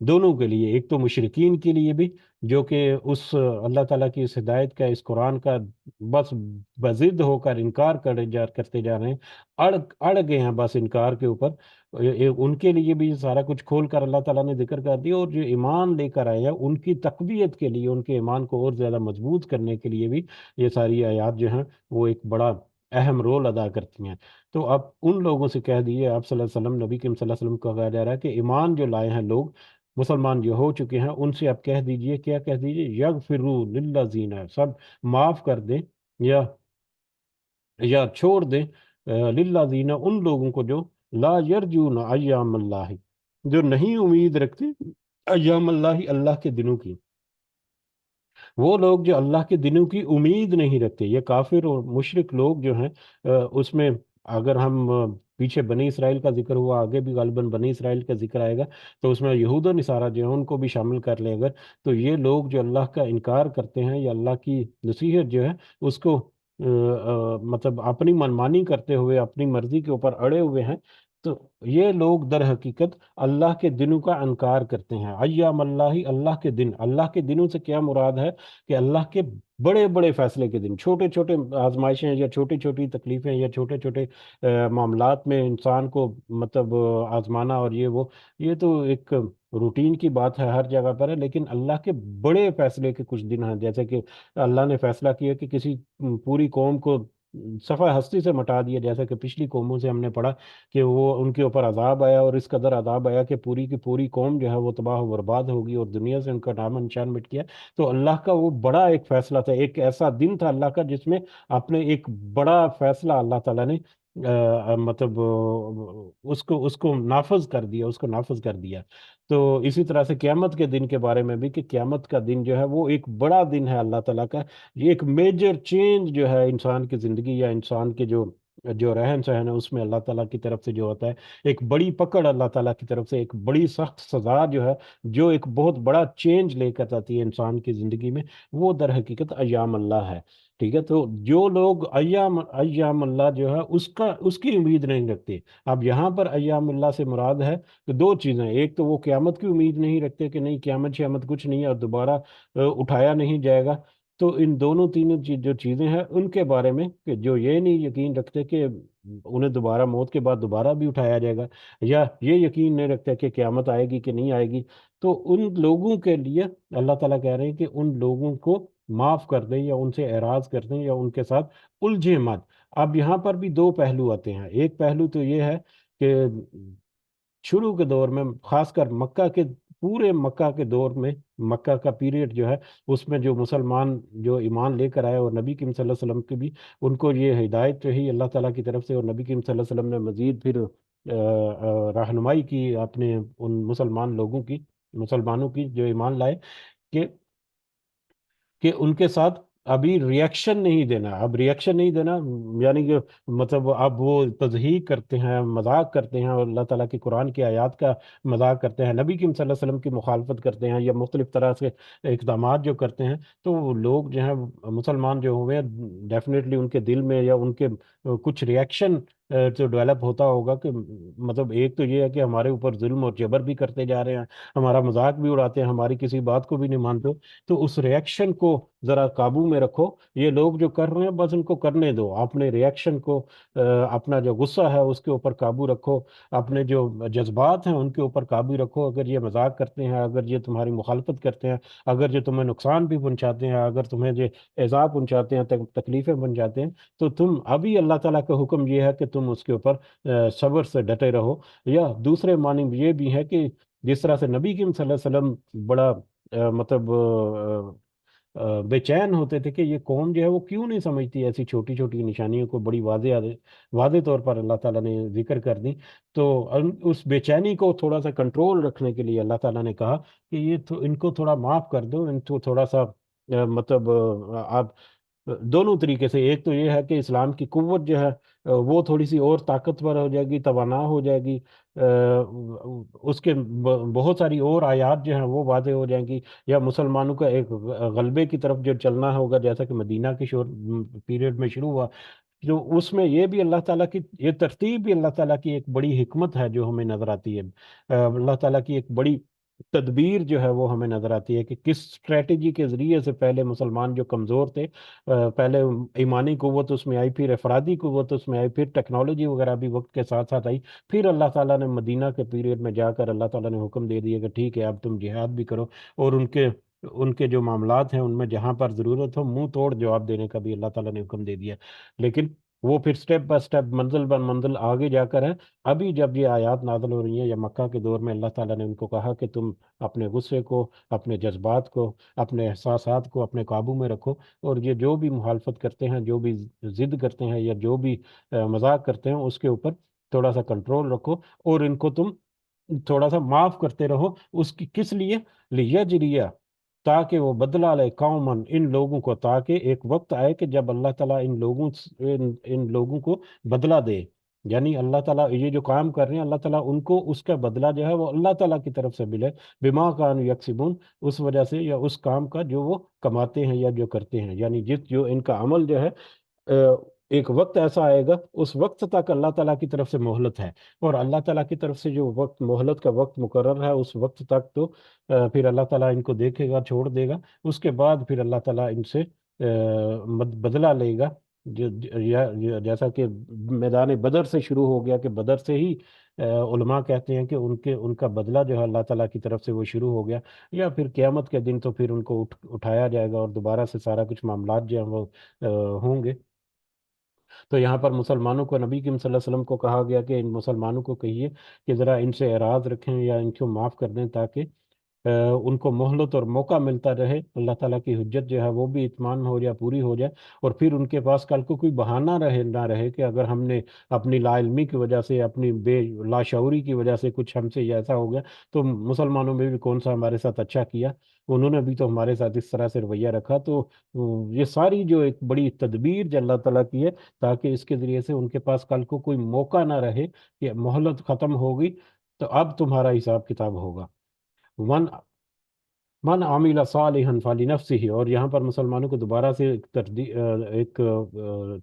دونوں کے لیے، ایک تو مشرکین کے لیے بھی جو کہ اس اللہ تعالیٰ کی اس ہدایت کا، اس قرآن کا بس بضد ہو کر انکار کرتے جا رہے ہیں، اڑ گئے ہیں بس انکار کے اوپر، ان کے لیے بھی سارا کچھ کھول کر اللہ تعالیٰ نے ذکر کر دیا، اور جو ایمان لے کر آئے ہیں ان کی تقویت کے لیے، ان کے ایمان کو اور زیادہ مضبوط کرنے کے لیے بھی یہ ساری آیات جو ہیں وہ ایک بڑا اہم رول ادا کرتی ہیں۔ تو اب ان لوگوں سے کہہ دیجیے، آپ صلی اللہ علیہ وسلم، نبی کریم صلی اللہ علیہ وسلم کو کہا جا رہا ہے کہ ایمان جو لائے ہیں لوگ، مسلمان جو ہو چکے ہیں، ان سے آپ کہہ دیجئے، کیا کہہ دیجئے؟ یغفروا للذین، سب معاف کر دیں یا چھوڑ دیں للذین ان لوگوں کو جو لا یرجون ایام اللہ، جو نہیں امید رکھتے ایام اللہ، اللہ کے دنوں کی۔ وہ لوگ جو اللہ کے دنوں کی امید نہیں رکھتے، یہ کافر اور مشرک لوگ جو ہیں، اس میں اگر ہم پیچھے بنی اسرائیل کا ذکر ہوا، آگے بھی غالباً بنی اسرائیل کا ذکر آئے گا، تو اس میں یہود و نصارہ جو ہیں ان کو بھی شامل کر لیں اگر، تو یہ لوگ جو اللہ کا انکار کرتے ہیں یا اللہ کی نصیحت جو ہے اس کو مطلب اپنی منمانی کرتے ہوئے اپنی مرضی کے اوپر اڑے ہوئے ہیں، تو یہ لوگ در حقیقت اللہ کے دنوں کا انکار کرتے ہیں۔ ایام اللہ، اللہ کے دن، اللہ کے دنوں سے کیا مراد ہے کہ اللہ کے بڑے بڑے فیصلے کے دن، چھوٹے چھوٹے آزمائشیں یا چھوٹی چھوٹی تکلیفیں یا چھوٹے چھوٹے معاملات میں انسان کو مطلب آزمانا، اور یہ تو ایک روٹین کی بات ہے، ہر جگہ پر ہے، لیکن اللہ کے بڑے فیصلے کے کچھ دن ہیں، جیسے کہ اللہ نے فیصلہ کیا کہ کسی پوری قوم کو صفحہ ہستی سے مٹا دیا، جیسا کہ پچھلی قوموں سے ہم نے پڑھا کہ وہ ان کے اوپر عذاب آیا، اور اس قدر عذاب آیا کہ پوری کی پوری قوم جو ہے وہ تباہ و برباد ہوگی اور دنیا سے ان کا نام و نشان مٹ گیا۔ تو اللہ کا وہ بڑا ایک فیصلہ تھا، ایک ایسا دن تھا اللہ کا جس میں اپنے ایک بڑا فیصلہ اللہ تعالیٰ نے مطلب اس کو نافذ کر دیا، اس کو نافذ کر دیا۔ تو اسی طرح سے قیامت کے دن کے بارے میں بھی، کہ قیامت کا دن جو ہے وہ ایک بڑا دن ہے اللہ تعالیٰ کا، یہ ایک میجر چینج جو ہے انسان کی زندگی یا انسان کے جو رہن سہن ہے اس میں اللہ تعالیٰ کی طرف سے جو ہوتا ہے، ایک بڑی پکڑ اللہ تعالیٰ کی طرف سے، ایک بڑی سخت سزا جو ہے، جو ایک بہت بڑا چینج لے کر آتی ہے انسان کی زندگی میں، وہ در حقیقت ایام اللہ ہے۔ ٹھیک ہے، تو جو لوگ ایام اللہ جو ہے اس کی امید نہیں رکھتے، اب یہاں پر ایام اللہ سے مراد ہے کہ دو چیزیں، ایک تو وہ قیامت کی امید نہیں رکھتے کہ نہیں قیامت شیامت کچھ نہیں ہے اور دوبارہ اٹھایا نہیں جائے گا، تو ان دونوں تینوں جو چیزیں ہیں ان کے بارے میں، کہ جو یہ نہیں یقین رکھتے کہ انہیں دوبارہ موت کے بعد دوبارہ بھی اٹھایا جائے گا، یا یہ یقین نہیں رکھتے کہ قیامت آئے گی کہ نہیں آئے گی، تو ان لوگوں کے لیے اللہ تعالیٰ کہہ رہے ہیں کہ ان لوگوں کو معاف کر دیں یا ان سے اعراض کر دیں یا ان کے ساتھ الجھے مت۔ اب یہاں پر بھی دو پہلو آتے ہیں، ایک پہلو تو یہ ہے کہ شروع کے دور میں، خاص کر مکہ کے، پورے مکہ کے دور میں، مکہ کا پیریڈ جو ہے اس میں جو مسلمان جو ایمان لے کر آئے، اور نبی کریم صلی اللہ علیہ وسلم کی بھی ان کو یہ ہدایت رہی اللہ تعالیٰ کی طرف سے، اور نبی کریم صلی اللہ علیہ وسلم نے مزید پھر رہنمائی کی اپنے ان مسلمانوں کی جو ایمان لائے، کہ ان کے ساتھ ابھی ریئیکشن نہیں دینا، اب ریئیکشن نہیں دینا، یعنی کہ مطلب اب وہ تضحیق کرتے ہیں، مذاق کرتے ہیں، اور اللہ تعالیٰ کی قرآن کی آیات کا مذاق کرتے ہیں، نبی کریم صلی اللہ علیہ وسلم کی مخالفت کرتے ہیں، یا مختلف طرح سے اقدامات جو کرتے ہیں، تو وہ لوگ جو ہیں مسلمان جو ہوئے ہیں، ڈیفینیٹلی ان کے دل میں یا ان کے کچھ ریئیکشن جو ڈیولپ ہوتا ہوگا کہ مطلب ایک تو یہ ہے کہ ہمارے اوپر ظلم اور جبر بھی کرتے جا رہے ہیں، ہمارا مذاق بھی اڑاتے ہیں، ہماری کسی بات کو بھی نہیں مانتے، تو اس ریئیکشن کو ذرا قابو میں رکھو۔ یہ لوگ جو کر رہے ہیں بس ان کو کرنے دو، اپنے ریئیکشن کو اپنا جو غصہ ہے اس کے اوپر قابو رکھو، اپنے جو جذبات ہیں ان کے اوپر قابو رکھو۔ اگر یہ مذاق کرتے ہیں، اگر یہ تمہاری مخالفت کرتے ہیں، اگر یہ تمہیں نقصان بھی پہنچاتے ہیں، اگر تمہیں یہ ایذا پہنچاتے ہیں، تکلیفیں پہنچاتے ہیں، تو تم ابھی اللہ تعالیٰ کا حکم یہ ہے کہ تم اس کے اوپر صبر سے ڈٹے رہو۔ یا دوسرے معنی میں یہ بھی ہے کہ جس طرح سے نبی کریم صلی اللہ علیہ وسلم بڑا مطلب بے چین ہوتے تھے کہ یہ قوم جو ہے وہ کیوں نہیں سمجھتی ایسی چھوٹی چھوٹی نشانیوں کو، بڑی واضح واضح طور پر اللہ تعالیٰ نے ذکر کر دی، تو اس بے چینی کو تھوڑا سا کنٹرول رکھنے کے لیے اللہ تعالیٰ نے کہا کہ یہ ان کو تھوڑا معاف کر دو، ان کو تھوڑا سا مطلب آپ دونوں طریقے سے، ایک تو یہ ہے کہ اسلام کی قوت جو ہے وہ تھوڑی سی اور طاقتور ہو جائے گی، توانا ہو جائے گی، اس کے بہت ساری اور آیات جو ہیں وہ واضح ہو جائیں گی، یا مسلمانوں کا ایک غلبے کی طرف جو چلنا ہوگا، جیسا کہ مدینہ کی شور پیریڈ میں شروع ہوا، جو اس میں یہ بھی اللہ تعالیٰ کی یہ ترتیب بھی اللہ تعالیٰ کی ایک بڑی حکمت ہے جو ہمیں نظر آتی ہے، اللہ تعالیٰ کی ایک بڑی تدبیر جو ہے وہ ہمیں نظر آتی ہے کہ کس اسٹریٹجی کے ذریعے سے پہلے مسلمان جو کمزور تھے، پہلے ایمانی قوت اس میں آئی، پھر افرادی قوت اس میں آئی، پھر ٹیکنالوجی وغیرہ بھی وقت کے ساتھ ساتھ آئی، پھر اللہ تعالیٰ نے مدینہ کے پیریڈ میں جا کر اللہ تعالیٰ نے حکم دے دیا کہ ٹھیک ہے اب تم جہاد بھی کرو، اور ان کے جو معاملات ہیں ان میں جہاں پر ضرورت ہو منہ توڑ جواب دینے کا بھی اللہ تعالیٰ نے حکم دے دیا۔ لیکن وہ پھر سٹیپ بائی سٹیپ، منزل بر منزل آگے جا کر ہے۔ ابھی جب یہ آیات نازل ہو رہی ہیں یا مکہ کے دور میں، اللہ تعالیٰ نے ان کو کہا کہ تم اپنے غصے کو، اپنے جذبات کو، اپنے احساسات کو اپنے قابو میں رکھو، اور یہ جو بھی مخالفت کرتے ہیں، جو بھی ضد کرتے ہیں، یا جو بھی مذاق کرتے ہیں، اس کے اوپر تھوڑا سا کنٹرول رکھو، اور ان کو تم تھوڑا سا معاف کرتے رہو۔ اس کی کس لیے؟ لیجریہ، تاکہ وہ بدلہ لے قومن، ان لوگوں کو، تاکہ ایک وقت آئے کہ جب اللہ تعالیٰ ان لوگوں کو بدلہ دے، یعنی اللہ تعالیٰ یہ جو کام کر رہے ہیں اللہ تعالیٰ ان کو اس کا بدلہ جو ہے وہ اللہ تعالیٰ کی طرف سے ملے، بما کانوا یکسبون، اس وجہ سے یا اس کام کا جو وہ کماتے ہیں یا جو کرتے ہیں، یعنی جو ان کا عمل جو ہے ایک وقت ایسا آئے گا، اس وقت تک اللہ تعالیٰ کی طرف سے مہلت ہے، اور اللہ تعالیٰ کی طرف سے جو وقت مہلت کا وقت مقرر ہے اس وقت تک تو پھر اللہ تعالیٰ ان کو دیکھے گا، چھوڑ دے گا، اس کے بعد پھر اللہ تعالیٰ ان سے بدلہ لے گا، جیسا کہ میدان بدر سے شروع ہو گیا، کہ بدر سے ہی علماء کہتے ہیں کہ ان کا بدلہ جو ہے اللہ تعالیٰ کی طرف سے وہ شروع ہو گیا، یا پھر قیامت کے دن تو پھر ان کو اٹھایا جائے گا اور دوبارہ سے سارا کچھ معاملات جو ہیں وہ ہوں گے۔ تو یہاں پر مسلمانوں کو، نبی کریم صلی اللہ علیہ وسلم کو کہا گیا کہ ان مسلمانوں کو کہیے کہ ذرا ان سے اعراض رکھیں یا ان کو معاف کر دیں، تاکہ ان کو مہلت اور موقع ملتا رہے، اللہ تعالیٰ کی حجت جو ہے وہ بھی اتمام ہو جائے، پوری ہو جائے، اور پھر ان کے پاس کل کو کوئی بہانہ نہ رہے کہ اگر ہم نے اپنی لا علمی کی وجہ سے، اپنی بے لاشعوری کی وجہ سے کچھ ہم سے یہ ایسا ہو گیا، تو مسلمانوں میں بھی کون سا ہمارے ساتھ اچھا کیا، انہوں نے بھی تو ہمارے ساتھ اس طرح سے رویہ رکھا، تو یہ ساری جو ایک بڑی تدبیر جو اللہ تعالیٰ کی ہے، تاکہ اس کے ذریعے سے ان کے پاس کل کو کوئی موقع نہ رہے کہ مہلت ختم ہوگی تو اب تمہارا حساب کتاب ہوگا۔ من عامل صالحا فلنفسه، اور یہاں پر مسلمانوں کو دوبارہ سے ایک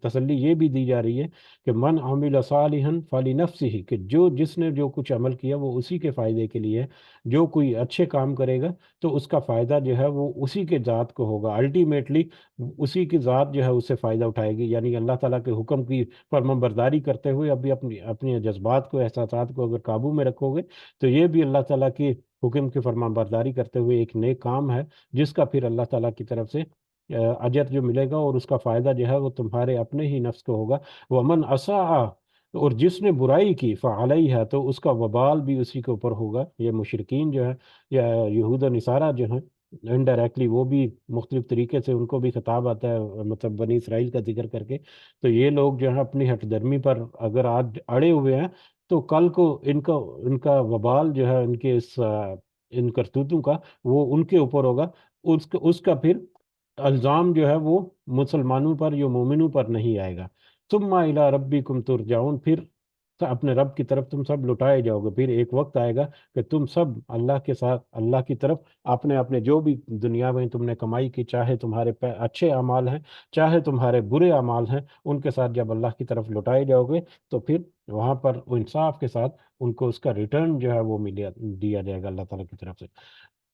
تسلی یہ بھی دی جا رہی ہے کہ من عامل صالحا فلنفسه، کہ جس نے جو کچھ عمل کیا وہ اسی کے فائدے کے لیے ہے، جو کوئی اچھے کام کرے گا تو اس کا فائدہ جو ہے وہ اسی کے ذات کو ہوگا، الٹیمیٹلی اسی کی ذات جو ہے اس سے فائدہ اٹھائے گی، یعنی اللہ تعالیٰ کے حکم کی فرمان برداری کرتے ہوئے ابھی اپنے جذبات کو، احساسات کو اگر قابو میں رکھو گے تو یہ بھی اللہ تعالیٰ کی حکم کی فرمان برداری کرتے ہوئے ایک نیک کام ہے، جس کا پھر اللہ تعالیٰ کی طرف سے اجر جو ملے گا، اور اس کا فائدہ جو ہے وہ تمہارے اپنے ہی نفس کو ہوگا۔ ومن اساء، اور جس نے برائی کی، فعلیہا، تو اس کا وبال بھی اسی کے اوپر ہوگا۔ یہ مشرکین جو ہے یا یہود و نصارہ جو ہیں، انڈائریکٹلی وہ بھی مختلف طریقے سے ان کو بھی خطاب آتا ہے، مطلب بنی اسرائیل کا ذکر کر کے، تو یہ لوگ جو ہیں اپنی ہٹ درمی پر اگر آج اڑے ہوئے ہیں تو کل کو ان کا وبال جو ہے، ان کے ان کرتوتوں کا، وہ ان کے اوپر ہوگا، اس کا پھر الزام جو ہے وہ مسلمانوں پر یا مومنوں پر نہیں آئے گا۔ ثم الی ربکم ترجعون، پھر اپنے رب کی طرف تم سب لٹائے جاؤ گے۔ پھر ایک وقت آئے گا کہ تم سب اللہ کے ساتھ، اللہ کی طرف اپنے اپنے جو بھی دنیا میں تم نے کمائی کی، چاہے تمہارے اچھے اعمال ہیں چاہے تمہارے برے اعمال ہیں، ان کے ساتھ جب اللہ کی طرف لٹائے جاؤ گے تو پھر وہاں پر انصاف کے ساتھ ان کو اس کا ریٹرن جو ہے وہ دیا جائے گا اللہ تعالیٰ کی طرف سے۔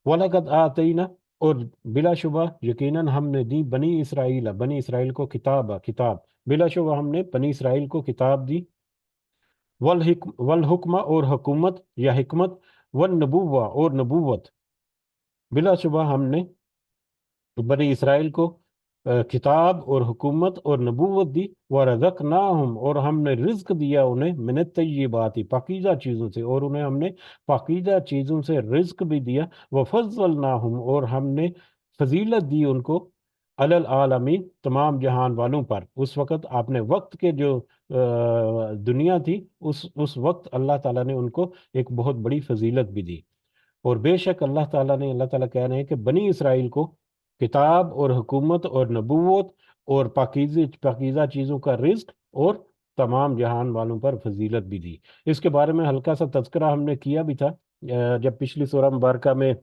وَلَقَدْ آتَيْنَا، اور بلا شبہ یقیناً ہم نے دی بنی اسرائیل کو کتاب، بلا شبہ ہم نے بنی اسرائیل کو کتاب دی، والحکمہ اور حکومت یا حکمت، والنبوہ اور نبوت، بلا شبہ ہم نے بنی اسرائیل کو کتاب اور حکومت اور نبوت دی، ورزقناہم، اور ہم نے رزق دیا انہیں، من الطیبات، پاکیزہ چیزوں سے، اور انہیں ہم نے پاکیزہ چیزوں سے رزق بھی دیا، وفضلناہم، اور ہم نے فضیلت دی ان کو، علی العالمین، تمام جہان والوں پر۔ اس وقت آپ نے وقت کے جو دنیا تھی، اس وقت اللہ تعالیٰ نے ان کو ایک بہت بڑی فضیلت بھی دی۔ اور بے شک اللہ تعالیٰ کہہ رہے ہیں کہ بنی اسرائیل کو کتاب اور حکومت اور نبوت اور پاکیزہ چیزوں کا رزق اور تمام جہان والوں پر فضیلت بھی دی۔ اس کے بارے میں ہلکا سا تذکرہ ہم نے کیا بھی تھا جب پچھلی سورہ مبارکہ میں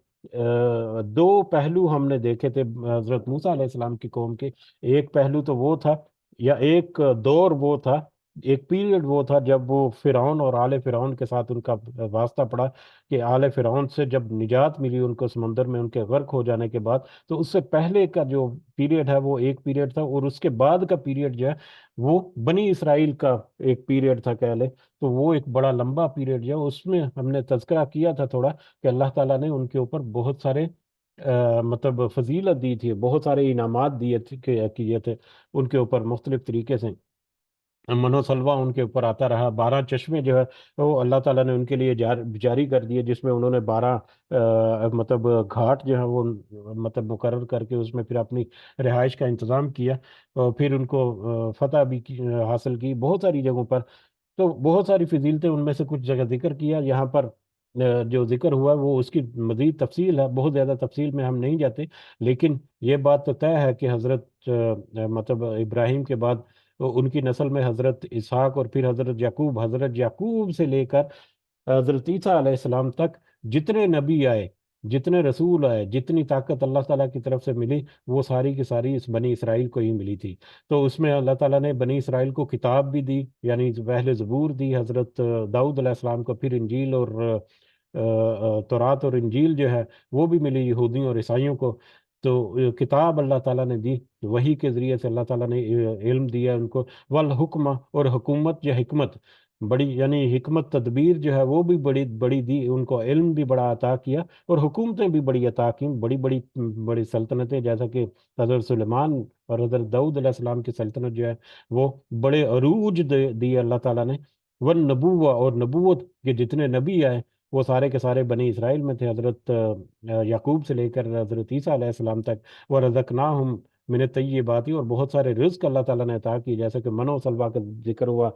دو پہلو ہم نے دیکھے تھے حضرت موسیٰ علیہ السلام کی قوم کے۔ ایک پہلو تو وہ تھا، یا ایک دور وہ تھا، ایک پیریڈ وہ تھا جب وہ فرعون اور آل فرعون کے ساتھ ان کا واسطہ پڑا، کہ آل فرعون سے جب نجات ملی ان کو سمندر میں ان کے غرق ہو جانے کے بعد، تو اس سے پہلے کا جو پیریڈ ہے وہ ایک پیریڈ تھا، اور اس کے بعد کا پیریڈ جو ہے وہ بنی اسرائیل کا ایک پیریڈ تھا کہہ لے، تو وہ ایک بڑا لمبا پیریڈ جو ہے اس میں ہم نے تذکرہ کیا تھا تھوڑا، کہ اللہ تعالیٰ نے ان کے اوپر بہت سارے مطلب فضیلت دی تھی، بہت سارے انعامات دیے تھے کہ کیے تھے ان کے اوپر مختلف طریقے سے، منو سلوا ان کے اوپر آتا رہا، 12 چشمے جو ہے وہ اللہ تعالیٰ نے ان کے لیے جاری کر دیے، جس میں انہوں نے 12 مطلب گھاٹ جو ہے وہ مطلب مقرر کر کے اس میں پھر اپنی رہائش کا انتظام کیا، اور پھر ان کو فتح بھی حاصل کی بہت ساری جگہوں پر۔ تو بہت ساری فضیلتیں، ان میں سے کچھ جگہ ذکر کیا یہاں پر جو ذکر ہوا وہ اس کی مزید تفصیل ہے، بہت زیادہ تفصیل میں ہم نہیں جاتے، لیکن یہ بات تو طے ہے کہ حضرت مطلب ابراہیم کے بعد ان کی نسل میں حضرت اسحاق اور پھر حضرت یعقوب سے لے کر حضرت عیسیٰ علیہ السلام تک جتنے نبی آئے، جتنے رسول آئے، جتنی طاقت اللہ تعالیٰ کی طرف سے ملی، وہ ساری کی ساری اس بنی اسرائیل کو ہی ملی تھی۔ تو اس میں اللہ تعالیٰ نے بنی اسرائیل کو کتاب بھی دی، یعنی پہلے زبور دی حضرت داؤد علیہ السلام کو، پھر انجیل اور تورات اور انجیل جو ہے وہ بھی ملی یہودیوں اور عیسائیوں کو۔ تو کتاب اللہ تعالیٰ نے دی، وہی کے ذریعے سے اللہ تعالیٰ نے علم دیا ان کو، والحکمہ، اور حکومت یا حکمت بڑی، یعنی حکمت تدبیر جو ہے وہ بھی بڑی بڑی دی ان کو، علم بھی بڑا عطا کیا، اور حکومتیں بھی بڑی عطا کی، بڑی بڑی بڑی سلطنتیں، جیسا کہ حضرت سلیمان اور حضرت داؤد علیہ السلام کی سلطنت جو ہے وہ بڑے عروج دی اللہ تعالیٰ نے۔ والنبوہ، اور نبوت کے جتنے نبی آئے وہ سارے کے سارے بنی اسرائیل میں تھے، حضرت یعقوب سے لے کر حضرت عیسیٰ علیہ السلام تک، وَرَزَقْنَاهُمْ من الطیبات، اور بہت سارے رزق اللہ تعالیٰ نے عطا کی، جیسے کہ منو سلوا کا ذکر ہوا،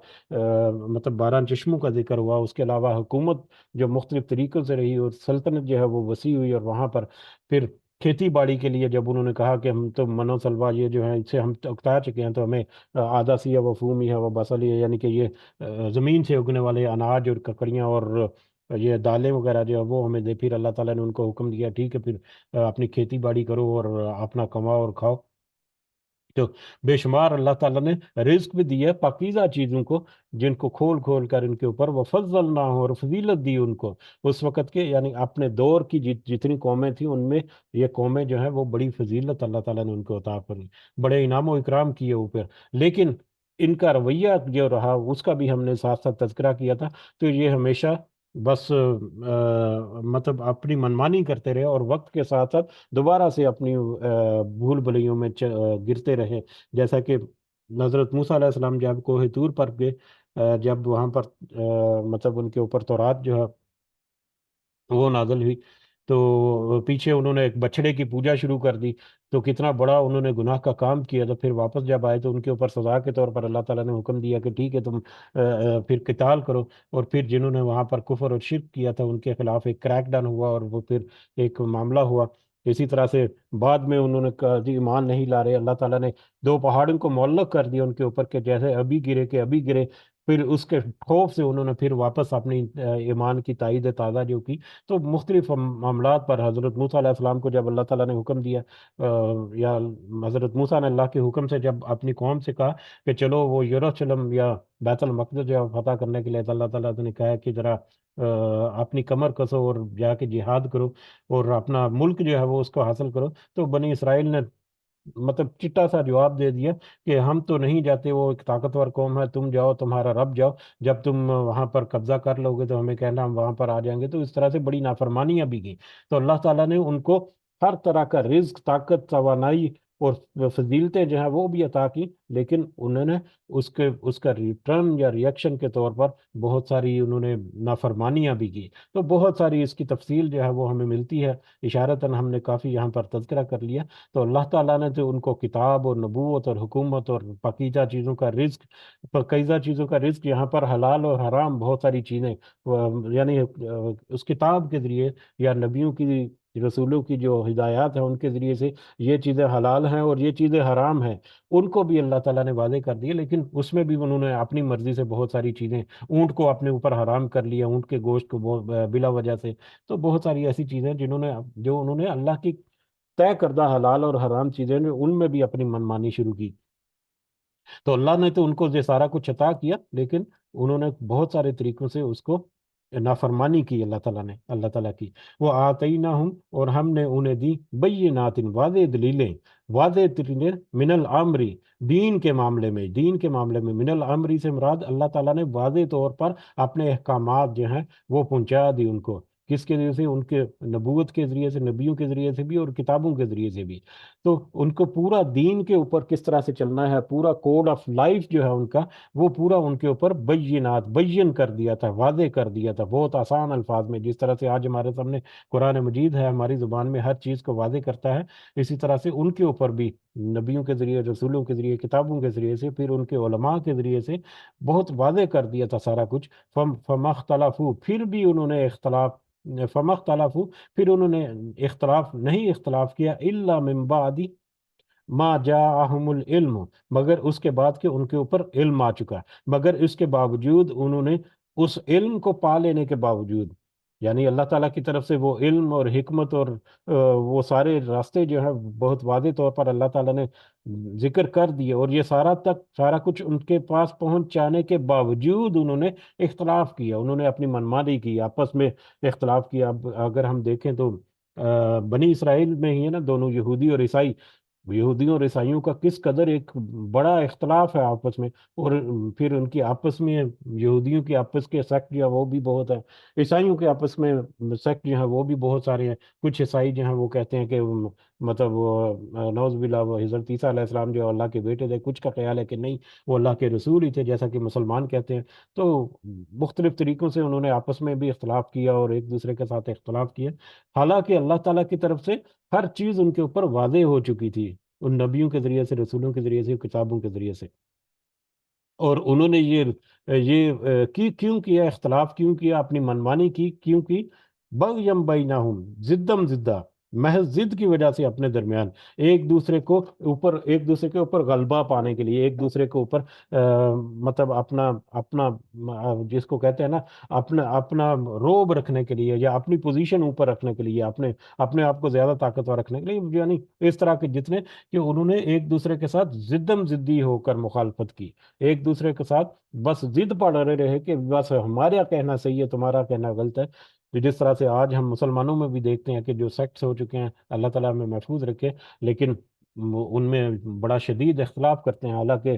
مطلب 12 چشموں کا ذکر ہوا، اس کے علاوہ حکومت جو مختلف طریقوں سے رہی، اور سلطنت جو ہے وہ وسیع ہوئی، اور وہاں پر پھر کھیتی باڑی کے لیے جب انہوں نے کہا کہ ہم تو منو سلوا یہ جو ہے اس سے ہم اکتا چکے ہیں، تو ہمیں آدھا سیا و فومی ہے و بصلی ہے، یعنی کہ یہ زمین سے اگنے والے اناج اور ککڑیاں اور یہ دالیں وغیرہ جو ہے وہ ہمیں دے، پھر اللہ تعالیٰ نے ان کو حکم دیا ٹھیک ہے پھر اپنی کھیتی باڑی کرو اور اپنا کماؤ اور کھاؤ۔ تو بے شمار اللہ تعالیٰ نے رزق بھی دیا پاکیزہ چیزوں کو، جن کو کھول کھول کر ان کے اوپر وفضلنا، اور فضیلت دی ان کو اس وقت کے، یعنی اپنے دور کی جتنی قومیں تھیں ان میں یہ قومیں جو ہیں وہ بڑی فضیلت اللہ تعالیٰ نے ان کو عطا فرمائی، بڑے انعام و اکرام کیے اوپر۔ لیکن ان کا رویہ جو رہا اس کا بھی ہم نے ساتھ ساتھ تذکرہ کیا تھا، تو یہ ہمیشہ بس مطلب اپنی منمانی کرتے رہے، اور وقت کے ساتھ ساتھ دوبارہ سے اپنی بھول بھلیوں میں گرتے رہے، جیسا کہ حضرت موسیٰ علیہ السلام جب کوہ طور پر گئے، جب وہاں پر مطلب ان کے اوپر تورات جو ہے وہ نازل ہوئی، تو پیچھے انہوں نے ایک بچھڑے کی پوجا شروع کر دی، تو کتنا بڑا انہوں نے گناہ کا کام کیا، تو پھر واپس جب آئے تو ان کے اوپر سزا کے طور پر اللہ تعالیٰ نے حکم دیا کہ ٹھیک ہے تم پھر قتال کرو، اور پھر جنہوں نے وہاں پر کفر اور شرک کیا تھا ان کے خلاف ایک کریک ڈاؤن ہوا، اور وہ پھر ایک معاملہ ہوا اسی طرح سے بعد میں انہوں نے کہا جی ایمان نہیں لا رہے، اللہ تعالیٰ نے دو پہاڑوں کو معلق کر دیا ان کے اوپر کہ جیسے ابھی گرے کہ ابھی گرے، پھر اس کے خوف سے انہوں نے پھر واپس اپنی ایمان کی تائید تازہ جو کی۔ تو مختلف معاملات پر حضرت موسیٰ علیہ السلام کو جب اللہ تعالیٰ نے حکم دیا، یا حضرت موسیٰ نے اللہ کے حکم سے جب اپنی قوم سے کہا کہ چلو وہ یروشلم یا بیت المقدس جو ہے فتح کرنے کے لیے، تو اللہ تعالیٰ نے کہا کہ ذرا اپنی کمر کسو اور جا کے جہاد کرو اور اپنا ملک جو ہے وہ اس کو حاصل کرو، تو بنی اسرائیل نے مطلب چٹا سا جواب دے دیا کہ ہم تو نہیں جاتے، وہ ایک طاقتور قوم ہے، تم جاؤ، تمہارا رب جاؤ، جب تم وہاں پر قبضہ کر لو گے تو ہمیں کہنا ہم وہاں پر آ جائیں گے۔ تو اس طرح سے بڑی نافرمانیاں بھی گئیں۔ تو اللہ تعالیٰ نے ان کو ہر طرح کا رزق، طاقت، توانائی اور فضیلتیں جو ہیں وہ بھی عطا کی، لیکن انہوں نے اس کا ریٹرن یا ریئیکشن کے طور پر بہت ساری انہوں نے نافرمانیاں بھی کی۔ تو بہت ساری اس کی تفصیل جو ہے وہ ہمیں ملتی ہے، اشارتاً ہم نے کافی یہاں پر تذکرہ کر لیا۔ تو اللہ تعالیٰ نے تو ان کو کتاب اور نبوت اور حکومت اور پاکیزہ چیزوں کا رزق، پاکیزہ چیزوں کا رزق، یہاں پر حلال اور حرام بہت ساری چیزیں، یعنی اس کتاب کے ذریعے یا نبیوں کی، رسولوں کی جو ہدایات ہیں ان کے ذریعے سے یہ چیزیں حلال ہیں اور یہ چیزیں حرام ہیں، ان کو بھی اللہ تعالیٰ نے واضح کر دیے، لیکن اس میں بھی انہوں نے اپنی مرضی سے بہت ساری چیزیں، اونٹ کو اپنے اوپر حرام کر لیا، اونٹ کے گوشت کو بلا وجہ سے۔ تو بہت ساری ایسی چیزیں جو انہوں نے اللہ کی طے کردہ حلال اور حرام چیزیں نے ان میں بھی اپنی منمانی شروع کی۔ تو اللہ نے تو ان کو یہ سارا کچھ عطا کیا، لیکن انہوں نے بہت سارے طریقوں سے اس کو نافرمانی کی اللہ تعالیٰ نے، اللہ تعالیٰ کی۔ وہ آتیناہم، اور ہم نے انہیں دی بینات، واضح دلیلیں، واضح دلیلیں، من الامری، دین کے معاملے میں، دین کے معاملے میں من الامری سے مراد اللہ تعالیٰ نے واضح طور پر اپنے احکامات جو ہیں وہ پہنچا دی ان کو، کس کے ذریعے سے؟ ان کے نبوت کے ذریعے سے، نبیوں کے ذریعے سے بھی اور کتابوں کے ذریعے سے بھی۔ تو ان کو پورا دین کے اوپر کس طرح سے چلنا ہے، پورا کوڈ آف لائف جو ہے ان کا، وہ پورا ان کے اوپر بینات، بین کر دیا تھا، واضح کر دیا تھا بہت آسان الفاظ میں۔ جس طرح سے آج ہمارے سامنے قرآن مجید ہے، ہماری زبان میں ہر چیز کو واضح کرتا ہے، اسی طرح سے ان کے اوپر بھی نبیوں کے ذریعے، رسولوں کے ذریعے، کتابوں کے ذریعے سے، پھر ان کے علماء کے ذریعے سے بہت واضح کر دیا تھا سارا کچھ۔ فما اختلافو، پھر بھی انہوں نے اختلاف، فما اختلافو، پھر انہوں نے اختلاف نہیں اختلاف کیا، الا من بعد ما جاءہم العلم، مگر اس کے بعد کہ ان کے اوپر علم آ چکا، مگر اس کے باوجود انہوں نے اس علم کو پا لینے کے باوجود، یعنی اللہ تعالیٰ کی طرف سے وہ علم اور حکمت اور وہ سارے راستے جو ہیں بہت واضح طور پر اللہ تعالیٰ نے ذکر کر دیے، اور یہ سارا کچھ ان کے پاس پہنچانے کے باوجود انہوں نے اختلاف کیا، انہوں نے اپنی منمانی کی، آپس میں اختلاف کیا۔ اب اگر ہم دیکھیں تو بنی اسرائیل میں ہی ہے نا، دونوں یہودی اور عیسائی، یہودیوں اور عیسائیوں کا کس قدر ایک بڑا اختلاف ہے آپس میں، اور پھر ان کی آپس میں، یہودیوں کی آپس کے سیکٹ جو ہے وہ بھی بہت ہے، عیسائیوں کے آپس میں سیکٹ جو ہے وہ بھی بہت سارے ہیں۔ کچھ عیسائی جو ہیں وہ کہتے ہیں کہ مطلب وہ نعوذ باللہ وہ حضرت عیسیٰ علیہ السلام جو اللہ کے بیٹے تھے، کچھ کا خیال ہے کہ نہیں وہ اللہ کے رسول ہی تھے، جیسا کہ مسلمان کہتے ہیں۔ تو مختلف طریقوں سے انہوں نے آپس میں بھی اختلاف کیا اور ایک دوسرے کے ساتھ اختلاف کیا، حالانکہ اللہ تعالیٰ کی طرف سے ہر چیز ان کے اوپر واضح ہو چکی تھی، ان نبیوں کے ذریعے سے، رسولوں کے ذریعے سے، کتابوں کے ذریعے سے۔ اور انہوں نے یہ کیوں کیا، اختلاف کیوں کیا، اپنی منمانی کی کیوں کی؟ بغیم بینہم، زدم زدہ، محض ضد کی وجہ سے اپنے درمیان، ایک دوسرے کے اوپر غلبہ پانے کے لیے، ایک دوسرے کے اوپر مطلب اپنا اپنا جس کو کہتے ہیں نا، اپنا روب رکھنے کے لیے، یا اپنی پوزیشن اوپر رکھنے کے لیے، اپنے آپ کو زیادہ طاقتور رکھنے کے لیے، یعنی اس طرح کے جتنے کہ انہوں نے ایک دوسرے کے ساتھ زدم زدی ہو کر مخالفت کی، ایک دوسرے کے ساتھ بس ضد پڑ رہے کہ بس ہمارا کہنا صحیح ہے، تمہارا کہنا غلط ہے۔ تو جس طرح سے آج ہم مسلمانوں میں بھی دیکھتے ہیں کہ جو سیکٹس ہو چکے ہیں، اللہ تعالیٰ ہمیں محفوظ رکھے، لیکن ان میں بڑا شدید اختلاف کرتے ہیں، حالانکہ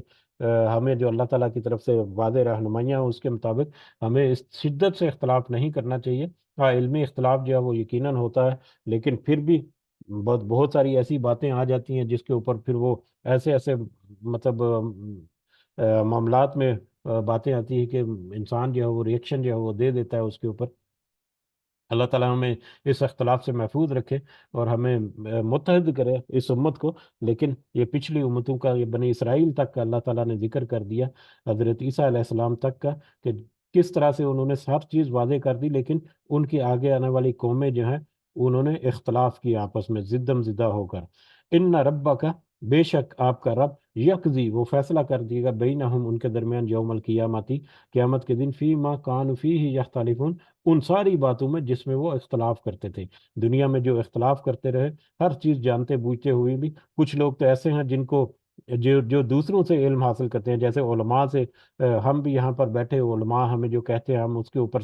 ہمیں جو اللہ تعالیٰ کی طرف سے واضح رہنمائیاں ہیں اس کے مطابق ہمیں اس شدت سے اختلاف نہیں کرنا چاہیے۔ ہاں، علمی اختلاف جو ہے وہ یقیناً ہوتا ہے، لیکن پھر بھی بہت ساری ایسی باتیں آ جاتی ہیں جس کے اوپر پھر وہ ایسے ایسے مطلب معاملات میں باتیں آتی ہیں کہ انسان جو ہے وہ ریئیکشن جو ہے وہ دے دیتا ہے اس کے اوپر۔ اللہ تعالیٰ ہمیں اس اختلاف سے محفوظ رکھے اور ہمیں متحد کرے اس امت کو۔ لیکن یہ پچھلی امتوں کا، یہ بنی اسرائیل تک کا اللہ تعالیٰ نے ذکر کر دیا، حضرت عیسیٰ علیہ السلام تک کا، کہ کس طرح سے انہوں نے ہر چیز واضح کر دی، لیکن ان کی آگے آنے والی قومیں جو ہیں انہوں نے اختلاف کیا آپس میں زدم زدہ ہو کر. ان ربا کا، بے شک آپ کا رب، یقضی وہ فیصلہ کر دیے گا، بینہم ان کے درمیان، یوم القیامتی قیامت کے دن، فی ما کانوا فیہ یختلفون ان ساری باتوں میں جس میں وہ اختلاف کرتے تھے. دنیا میں جو اختلاف کرتے رہے، ہر چیز جانتے بوجھتے ہوئے بھی. کچھ لوگ تو ایسے ہیں جن کو جو دوسروں سے علم حاصل کرتے ہیں، جیسے علماء سے. ہم بھی یہاں پر بیٹھے علماء ہمیں جو کہتے ہیں ہم اس کے اوپر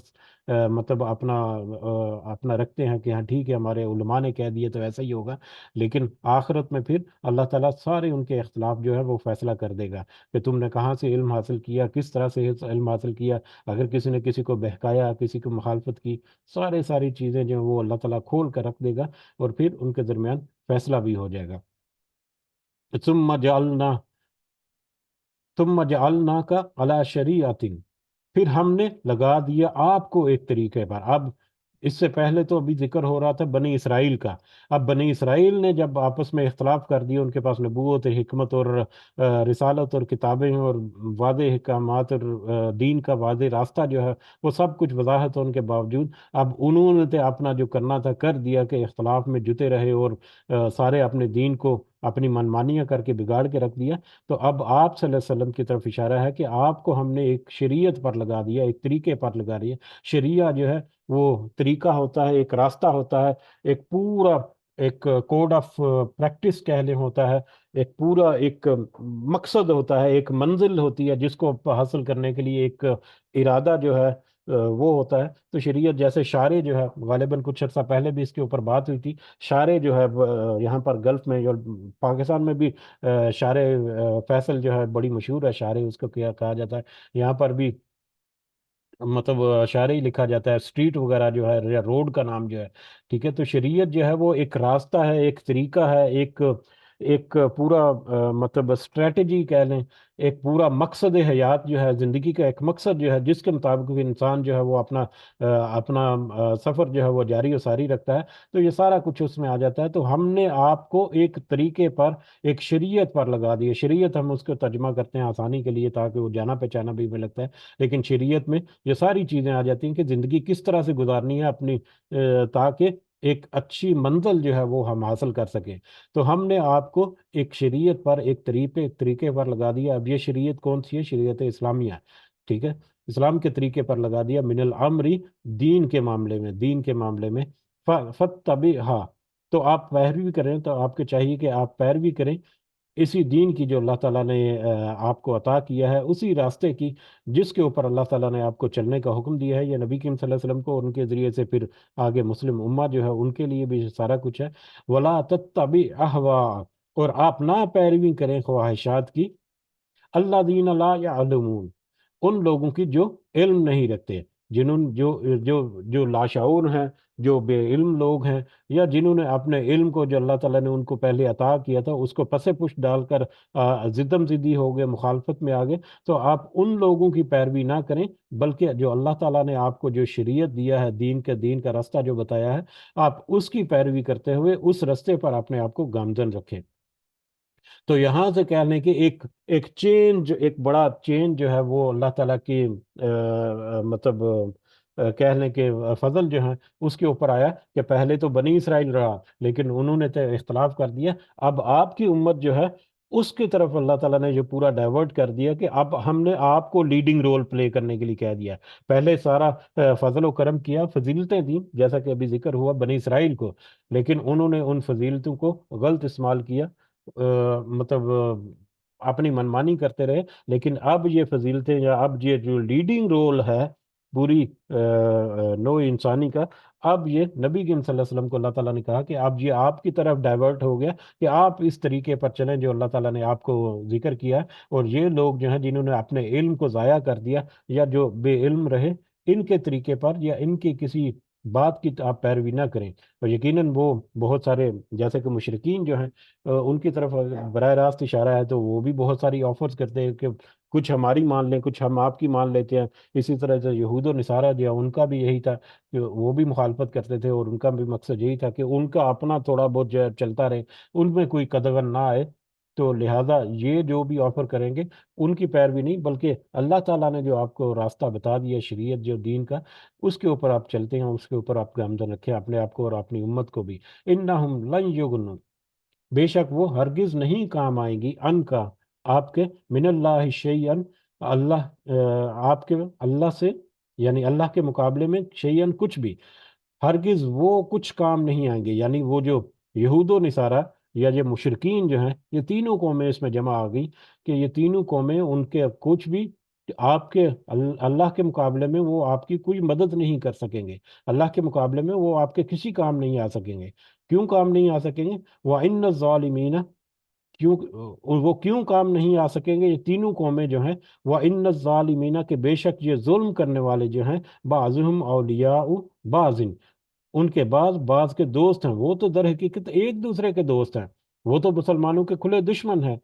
مطلب اپنا رکھتے ہیں کہ ہاں ٹھیک ہے ہمارے علماء نے کہہ دیے تو ایسا ہی ہوگا. لیکن آخرت میں پھر اللہ تعالیٰ سارے ان کے اختلاف جو ہے وہ فیصلہ کر دے گا کہ تم نے کہاں سے علم حاصل کیا، کس طرح سے علم حاصل کیا. اگر کسی نے کسی کو بہکایا، کسی کو مخالفت کی، ساری چیزیں جو ہیں وہ اللہ تعالیٰ کھول کر رکھ دے گا، اور پھر ان کے درمیان فیصلہ بھی ہو جائے گا. ثم جعلنا ثم جعلنا کا علی شریعت، پھر ہم نے لگا دیا آپ کو ایک طریقے پر. اب اس سے پہلے تو ابھی ذکر ہو رہا تھا بنی اسرائیل کا. اب بنی اسرائیل نے جب آپس میں اختلاف کر دیا، ان کے پاس نبوت، حکمت اور رسالت اور کتابیں اور واضح احکامات اور دین کا واضح راستہ جو ہے وہ سب کچھ وضاحت ہونے کے باوجود، اب انہوں نے تو اپنا جو کرنا تھا کر دیا کہ اختلاف میں جتے رہے اور سارے اپنے دین کو اپنی منمانیاں کر کے بگاڑ کے رکھ دیا. تو اب آپ صلی اللہ علیہ وسلم کی طرف اشارہ ہے کہ آپ کو ہم نے ایک شریعت پر لگا دیا، ایک طریقے پر لگا دیا. شریعہ جو ہے وہ طریقہ ہوتا ہے، ایک راستہ ہوتا ہے، ایک پورا ایک کوڈ آف پریکٹس کہہ لیں ہوتا ہے، ایک پورا ایک مقصد ہوتا ہے، ایک منزل ہوتی ہے جس کو حاصل کرنے کے لیے ایک ارادہ جو ہے وہ ہوتا ہے. تو شریعت جیسے شارع جو ہے، غالباً کچھ عرصہ پہلے بھی اس کے اوپر بات ہوئی تھی. شارع جو ہے یہاں پر گلف میں اور پاکستان میں بھی شارع فیصل جو ہے بڑی مشہور ہے، شارع اس کو کیا کہا جاتا ہے. یہاں پر بھی مطلب شارع ہی لکھا جاتا ہے، اسٹریٹ وغیرہ جو ہے یا روڈ کا نام جو ہے. ٹھیک ہے، تو شریعت جو ہے وہ ایک راستہ ہے، ایک طریقہ ہے، ایک ایک پورا مطلب اسٹریٹجی کہہ لیں، ایک پورا مقصد حیات جو ہے، زندگی کا ایک مقصد جو ہے جس کے مطابق انسان جو ہے وہ اپنا سفر جو ہے وہ جاری و ساری رکھتا ہے. تو یہ سارا کچھ اس میں آ جاتا ہے. تو ہم نے آپ کو ایک طریقے پر، ایک شریعت پر لگا دی. شریعت ہم اس کو ترجمہ کرتے ہیں آسانی کے لیے تاکہ وہ جانا پہچانا بھی ہمیں لگتا ہے. لیکن شریعت میں یہ ساری چیزیں آ جاتی ہیں کہ زندگی کس طرح سے گزارنی ہے اپنی، تاکہ ایک اچھی منزل جو ہے وہ ہم حاصل کر سکیں. تو ہم نے آپ کو ایک شریعت پر، ایک طریقے پر لگا دیا. اب یہ شریعت کون سی ہے؟ شریعت اسلامیہ. ٹھیک ہے، اسلام کے طریقے پر لگا دیا. من الامری، دین کے معاملے میں، دین کے معاملے میں. فاتبعھا، تو آپ پیروی کریں، تو آپ کو چاہیے کہ آپ پیروی کریں اسی دین کی جو اللہ تعالیٰ نے آپ کو عطا کیا ہے، اسی راستے کی جس کے اوپر اللہ تعالیٰ نے آپ کو چلنے کا حکم دیا ہے. یہ نبی کریم صلی اللہ علیہ وسلم کو، اور ان کے ذریعے سے پھر آگے مسلم امہ جو ہے ان کے لیے بھی سارا کچھ ہے. ولا تتبع اہواء، اور آپ نہ پیروی کریں خواہشات کی، اللہ دین لا یعلمون، ان لوگوں کی جو علم نہیں رکھتے، جنہوں جو جو جو لاشعور ہیں، جو بے علم لوگ ہیں، یا جنہوں نے اپنے علم کو جو اللہ تعالیٰ نے ان کو پہلے عطا کیا تھا اس کو پس پش ڈال کر زدم زدی ہو گئے، مخالفت میں آ گئے. تو آپ ان لوگوں کی پیروی نہ کریں، بلکہ جو اللہ تعالیٰ نے آپ کو جو شریعت دیا ہے، دین کا راستہ جو بتایا ہے، آپ اس کی پیروی کرتے ہوئے اس راستے پر اپنے آپ کو گامزن رکھیں. تو یہاں سے کہہ لیں کہ ایک چینج، ایک بڑا چینج جو ہے وہ اللہ تعالیٰ کی مطلب کہہ لیں کہ فضل جو ہے اس کے اوپر آیا کہ پہلے تو بنی اسرائیل رہا لیکن انہوں نے تو اختلاف کر دیا. اب آپ کی امت جو ہے اس کی طرف اللہ تعالیٰ نے جو پورا ڈائیورٹ کر دیا کہ اب ہم نے آپ کو لیڈنگ رول پلے کرنے کے لیے کہہ دیا. پہلے سارا فضل و کرم کیا، فضیلتیں دیں جیسا کہ ابھی ذکر ہوا بنی اسرائیل کو، لیکن انہوں نے ان فضیلتوں کو غلط استعمال کیا، مطلب اپنی منمانی کرتے رہے. لیکن اب یہ فضیلتیں، یا اب یہ جو لیڈنگ رول ہے پوری نوع انسانی کا، اب یہ نبی کریم صلی اللہ علیہ وسلم کو اللہ تعالیٰ نے کہا کہ اب یہ آپ کی طرف ڈائیورٹ ہو گیا کہ آپ اس طریقے پر چلیں جو اللہ تعالیٰ نے آپ کو ذکر کیا ہے. اور یہ لوگ جو ہیں جنہوں نے اپنے علم کو ضائع کر دیا یا جو بے علم رہے، ان کے طریقے پر یا ان کی کسی بات کی آپ پیروی نہ کریں. اور یقیناً وہ بہت سارے جیسے کہ مشرکین جو ہیں ان کی طرف براہ راست اشارہ ہے، تو وہ بھی بہت ساری آفرز کرتے ہیں کہ کچھ ہماری مان لیں، کچھ ہم آپ کی مان لیتے ہیں. اسی طرح سے یہود و نصارہ جو ہے ان کا بھی یہی تھا کہ وہ بھی مخالفت کرتے تھے، اور ان کا بھی مقصد یہی تھا کہ ان کا اپنا تھوڑا بہت جو ہے چلتا رہے، ان میں کوئی قدغن نہ آئے. تو لہٰذا یہ جو بھی آفر کریں گے ان کی پیروی نہیں، بلکہ اللہ تعالیٰ نے جو آپ کو راستہ بتا دیا شریعت جو دین کا، اس کے اوپر آپ چلتے ہیں، اس کے اوپر آپ گامزن رکھیں اپنے آپ کو اور اپنی امت کو بھی۔ انہم لن یغنوا، بے شک وہ ہرگز نہیں کام آئیں گی، ان کا آپ کے، من اللہ شیئن، اللہ آپ کے اللہ سے، یعنی اللہ کے مقابلے میں شیئن کچھ بھی، ہرگز وہ کچھ کام نہیں آئیں گے، یعنی وہ جو یہود و نصارہ یا یہ مشرکین جو ہیں، یہ تینوں قومیں اس میں جمع آ گئی کہ یہ تینوں قومیں ان کے کچھ بھی آپ کے اللہ کے مقابلے میں وہ آپ کی کوئی مدد نہیں کر سکیں گے، اللہ کے مقابلے میں وہ آپ کے کسی کام نہیں آ سکیں گے۔ کیوں کام نہیں آ سکیں گے؟ وَإِنَّ الظَّالِمِينَ، کیوں وہ کیوں کام نہیں آ سکیں گے یہ تینوں قومیں جو ہیں؟ وَإِنَّ الظَّالِمِينَ، کہ بے شک یہ ظلم کرنے والے جو ہیں، بعضهم اولیاء بعض، ان کے بعض بعض کے دوست ہیں، وہ تو در حقیقت ایک دوسرے کے دوست ہیں، وہ تو مسلمانوں کے کھلے دشمن ہیں،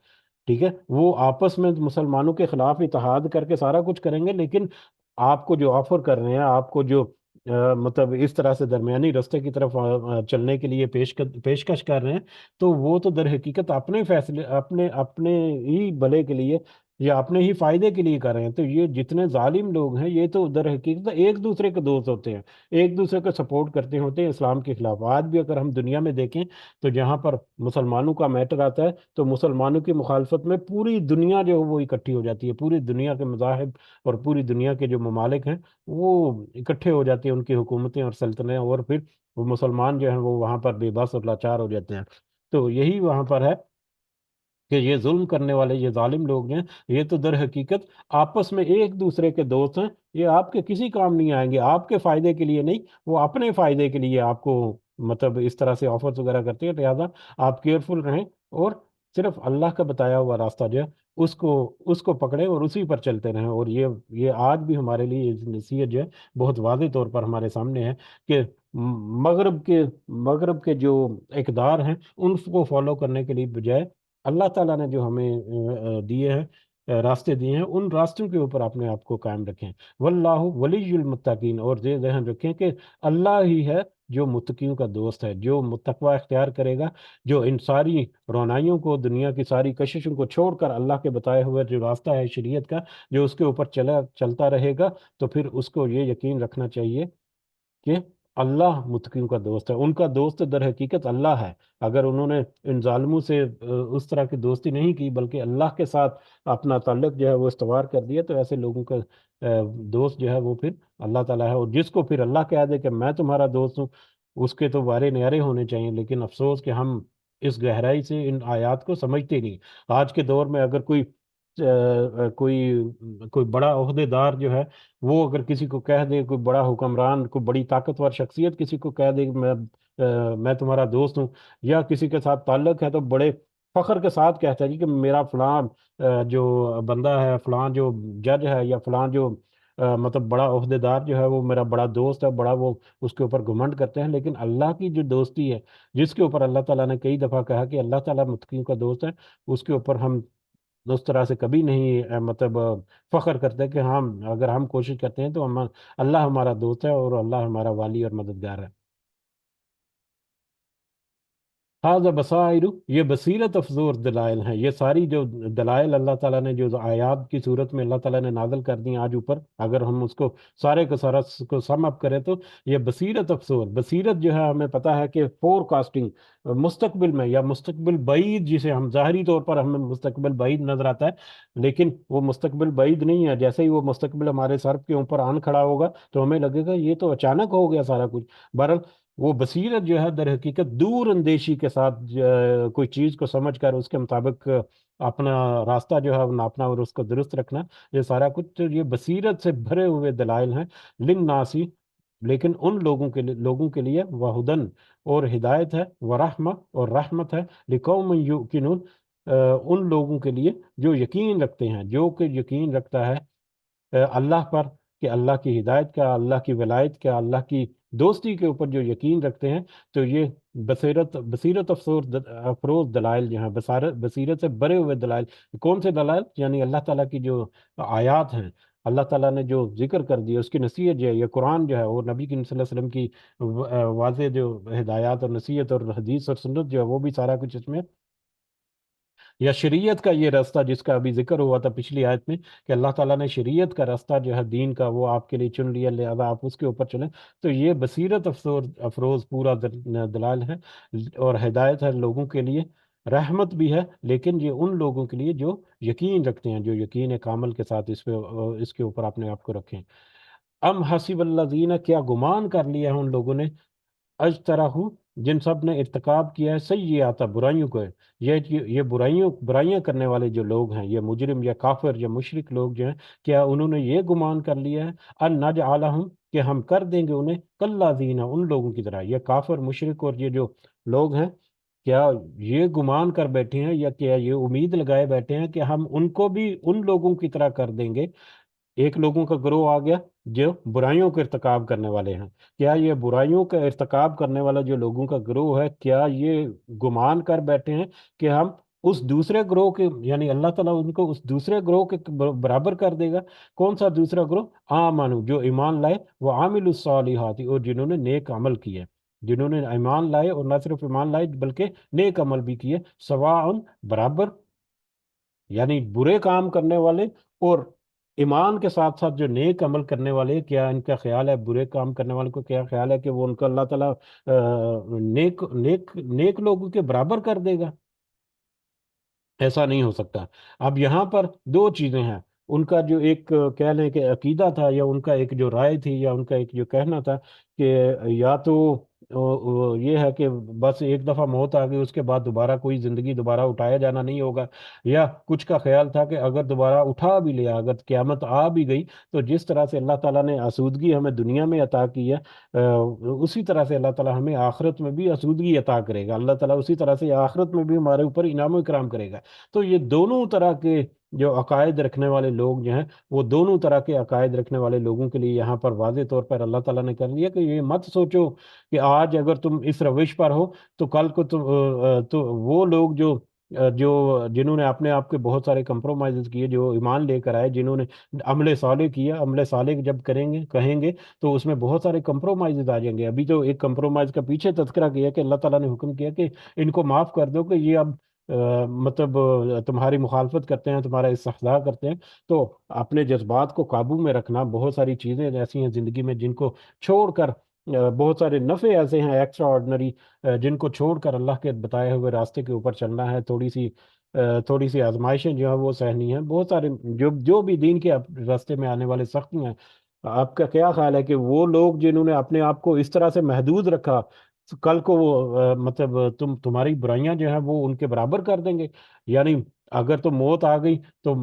ٹھیک ہے، وہ آپس میں مسلمانوں کے خلاف اتحاد کر کے سارا کچھ کریں گے، لیکن آپ کو جو آفر کر رہے ہیں، آپ کو جو مطلب اس طرح سے درمیانی راستے کی طرف چلنے کے لیے پیشکش کر رہے ہیں، تو وہ تو در حقیقت اپنے فیصلے، اپنے اپنے ہی بھلے کے لیے یا اپنے ہی فائدے کے لیے کر رہے ہیں۔ تو یہ جتنے ظالم لوگ ہیں یہ تو در حقیقت ایک دوسرے کے دوست ہوتے ہیں، ایک دوسرے کو سپورٹ کرتے ہوتے ہیں اسلام کے خلاف۔ آج بھی اگر ہم دنیا میں دیکھیں تو جہاں پر مسلمانوں کا میٹر آتا ہے تو مسلمانوں کی مخالفت میں پوری دنیا جو ہے وہ اکٹھی ہو جاتی ہے، پوری دنیا کے مذاہب اور پوری دنیا کے جو ممالک ہیں وہ اکٹھے ہو جاتے ہیں، ان کی حکومتیں اور سلطنتیں، اور پھر وہ مسلمان جو ہیں وہ وہاں پر بے بس اور لاچار ہو جاتے ہیں۔ تو یہی وہاں پر ہے کہ یہ ظلم کرنے والے یہ ظالم لوگ ہیں، یہ تو در حقیقت آپس میں ایک دوسرے کے دوست ہیں، یہ آپ کے کسی کام نہیں آئیں گے، آپ کے فائدے کے لیے نہیں، وہ اپنے فائدے کے لیے آپ کو مطلب اس طرح سے آفرز وغیرہ کرتے ہیں۔ لہٰذا آپ کیئرفل رہیں اور صرف اللہ کا بتایا ہوا راستہ جو ہے اس کو پکڑیں اور اسی پر چلتے رہیں۔ اور یہ آج بھی ہمارے لیے یہ نصیحت جو ہے بہت واضح طور پر ہمارے سامنے ہے کہ مغرب کے جو اقدار ہیں ان کو فالو کرنے کے لیے بجائے اللہ تعالیٰ نے جو ہمیں دیے ہیں، راستے دیے ہیں، ان راستوں کے اوپر اپنے آپ کو قائم رکھیں۔ واللہ ولی المتقین، اور یہ ذہن رکھیں کہ اللہ ہی ہے جو متقیوں کا دوست ہے، جو تقوی اختیار کرے گا، جو ان ساری رونائیوں کو، دنیا کی ساری کششوں کو چھوڑ کر اللہ کے بتائے ہوئے جو راستہ ہے شریعت کا، جو اس کے اوپر چلتا رہے گا، تو پھر اس کو یہ یقین رکھنا چاہیے کہ اللہ متقیوں کا دوست ہے، ان کا دوست در حقیقت اللہ ہے۔ اگر انہوں نے ان ظالموں سے اس طرح کی دوستی نہیں کی بلکہ اللہ کے ساتھ اپنا تعلق جو ہے وہ استوار کر دیا، تو ایسے لوگوں کا دوست جو ہے وہ پھر اللہ تعالیٰ ہے۔ اور جس کو پھر اللہ کہہ دے کہ میں تمہارا دوست ہوں، اس کے تو وارے نیارے ہونے چاہیے، لیکن افسوس کہ ہم اس گہرائی سے ان آیات کو سمجھتے نہیں۔ آج کے دور میں اگر کوئی بڑا عہدے دار جو ہے وہ اگر کسی کو کہہ دے، کوئی بڑا حکمران، کوئی بڑی طاقتور شخصیت کسی کو کہہ دے کہ میں تمہارا دوست ہوں، یا کسی کے ساتھ تعلق ہے، تو بڑے فخر کے ساتھ کہتا ہے جی کہ میرا فلاں جو بندہ ہے، فلاں جو جج ہے، یا فلاں جو مطلب بڑا عہدے دار جو ہے وہ میرا بڑا دوست ہے، بڑا وہ اس کے اوپر گھمنڈ کرتے ہیں۔ لیکن اللہ کی جو دوستی ہے، جس کے اوپر اللہ تعالیٰ نے کئی دفعہ کہا کہ اللہ تعالیٰ متقیوں کا دوست ہے، اس کے اوپر ہم اس طرح سے کبھی نہیں مطلب فخر کرتے کہ ہم اگر ہم کوشش کرتے ہیں تو اللہ ہمارا دوست ہے اور اللہ ہمارا والی اور مددگار ہے۔ ہاذا بصائر، یہ بصیرت افزور دلائل ہیں، یہ ساری جو دلائل اللہ تعالیٰ نے جو آیات کی صورت میں اللہ تعالیٰ نے نازل کر دی آج اوپر، اگر ہم اس کو سارے کو سارا کو سم اپ کریں تو یہ بصیرت افزور، بصیرت جو ہے ہمیں پتہ ہے کہ فور کاسٹنگ، مستقبل میں یا مستقبل بعید، جسے ہم ظاہری طور پر ہمیں مستقبل بعید نظر آتا ہے، لیکن وہ مستقبل بعید نہیں ہے۔ جیسے ہی وہ مستقبل ہمارے سر کے اوپر آن کھڑا ہوگا تو ہمیں لگے گا یہ تو اچانک ہو گیا سارا کچھ۔ بہرحال وہ بصیرت جو ہے در حقیقت دور اندیشی کے ساتھ کوئی چیز کو سمجھ کر اس کے مطابق اپنا راستہ جو ہے وہ ناپنا اور اس کو درست رکھنا، یہ سارا کچھ تو یہ بصیرت سے بھرے ہوئے دلائل ہیں للناسی، لیکن ان لوگوں کے لیے وہدن، اور ہدایت ہے، ورحمہ اور رحمت ہے، لقوم یوقنون، ان لوگوں کے لیے جو یقین رکھتے ہیں، جو کہ یقین رکھتا ہے اللہ پر، کہ اللہ کی ہدایت کا، اللہ کی ولایت کا، اللہ کی دوستی کے اوپر جو یقین رکھتے ہیں، تو یہ بصیرت افروز دلائل جو ہیں، بصیرت سے بھرے ہوئے دلائل۔ کون سے دلائل؟ یعنی اللہ تعالیٰ کی جو آیات ہیں، اللہ تعالیٰ نے جو ذکر کر دیا، اس کی نصیحت جو ہے، یہ قرآن جو ہے، اور نبی کریم صلی اللہ علیہ وسلم کی واضح جو ہدایات اور نصیحت اور حدیث اور سنت جو ہے، وہ بھی سارا کچھ اس میں یا شریعت کا یہ راستہ جس کا ابھی ذکر ہوا تھا پچھلی آیت میں کہ اللہ تعالیٰ نے شریعت کا راستہ جو ہے دین کا وہ آپ کے لیے چن لیا، لہذا آپ اس کے اوپر چلیں، تو یہ بصیرت افروز پورا دلال ہے اور ہدایت ہے لوگوں کے لیے، رحمت بھی ہے، لیکن یہ ان لوگوں کے لیے جو یقین رکھتے ہیں، جو یقین کامل کے ساتھ اس کے اوپر اپنے آپ کو رکھیں۔ ام حسب الذین، کیا گمان کر لیا ہے ان لوگوں نے، اجتراح، جن سب نے ارتکاب کیا ہے سیئات، برائیوں کو، یہ برائیاں کرنے والے جو لوگ ہیں، یہ مجرم یا کافر یا مشرک لوگ جو ہیں، کیا انہوں نے یہ گمان کر لیا ہے ان نجعلہم، کہ ہم کر دیں گے انہیں کالذین، ان لوگوں کی طرح، یہ کافر مشرک اور یہ جو لوگ ہیں، کیا یہ گمان کر بیٹھے ہیں یا کیا یہ امید لگائے بیٹھے ہیں کہ ہم ان کو بھی ان لوگوں کی طرح کر دیں گے؟ ایک لوگوں کا گروہ آ گیا جو برائیوں کا ارتکاب کرنے والے ہیں، کیا یہ برائیوں کا ارتکاب کرنے والا جو لوگوں کا گروہ ہے، کیا یہ گمان کر بیٹھے ہیں کہ ہم اس دوسرے گروہ کے، یعنی اللہ تعالیٰ ان کو اس دوسرے گروہ کے برابر کر دے گا؟ کون سا دوسرا گروہ؟ آمنو، جو ایمان لائے، وہ عامل الصالحات، اور جنہوں نے نیک عمل کیے، جنہوں نے ایمان لائے اور نہ صرف ایمان لائے بلکہ نیک عمل بھی کیے، سواء، برابر، یعنی برے کام کرنے والے اور ایمان کے ساتھ ساتھ جو نیک عمل کرنے والے، کیا ان کا خیال ہے برے کام کرنے والے کو کیا خیال ہے کہ وہ ان کو اللہ تعالیٰ نیک نیک نیک لوگوں کے برابر کر دے گا؟ ایسا نہیں ہو سکتا۔ اب یہاں پر دو چیزیں ہیں، ان کا جو ایک کہہ لیں کہ عقیدہ تھا، یا ان کا ایک جو رائے تھی، یا ان کا ایک جو کہنا تھا کہ یا تو یہ ہے کہ بس ایک دفعہ موت آ گئی، اس کے بعد دوبارہ کوئی زندگی دوبارہ اٹھایا جانا نہیں ہوگا، یا کچھ کا خیال تھا کہ اگر دوبارہ اٹھا بھی لیا، اگر قیامت آ بھی گئی، تو جس طرح سے اللہ تعالیٰ نے آسودگی ہمیں دنیا میں عطا کی ہے، اسی طرح سے اللہ تعالیٰ ہمیں آخرت میں بھی آسودگی عطا کرے گا، اللہ تعالیٰ اسی طرح سے آخرت میں بھی ہمارے اوپر انعام و اکرام کرے گا۔ تو یہ دونوں طرح کے جو عقائد رکھنے والے لوگ جو ہیں، وہ دونوں طرح کے عقائد رکھنے والے لوگوں کے لیے یہاں پر واضح طور پر اللہ تعالیٰ نے کر لیا کہ یہ مت سوچو کہ آج اگر تم اس روش پر ہو تو کل کو تو وہ لوگ جنہوں نے اپنے آپ کے بہت سارے کمپرومائز کیے، جو ایمان لے کر آئے، جنہوں نے عمل صالح کیا، عمل صالح جب کریں گے کہیں گے تو اس میں بہت سارے کمپرومائز آ جائیں گے۔ ابھی تو ایک کمپرومائز کا پیچھے تذکرہ کیا کہ اللہ تعالیٰ نے حکم کیا کہ ان کو معاف کر دو، کہ یہ اب مطلب تمہاری مخالفت کرتے ہیں، تمہارا استحضاء کرتے ہیں، تو اپنے جذبات کو قابو میں رکھنا، بہت ساری چیزیں ایسی ہیں زندگی میں جن کو چھوڑ کر، بہت سارے نفع ایسے ہیں ایکسٹرا آرڈنری، جن کو چھوڑ کر اللہ کے بتائے ہوئے راستے کے اوپر چلنا ہے، تھوڑی سی آزمائشیں جو ہیں وہ سہنی ہیں، بہت سارے جو بھی دین کے راستے میں آنے والے سختی ہیں۔ آپ کا کیا خیال ہے کہ وہ لوگ جنہوں نے اپنے آپ کو اس طرح سے محدود رکھا، کل کو وہ مطلب تمہاری برائیاں جو ہیں وہ ان کے برابر کر دیں گے؟ یعنی اگر تو موت آ گئی تو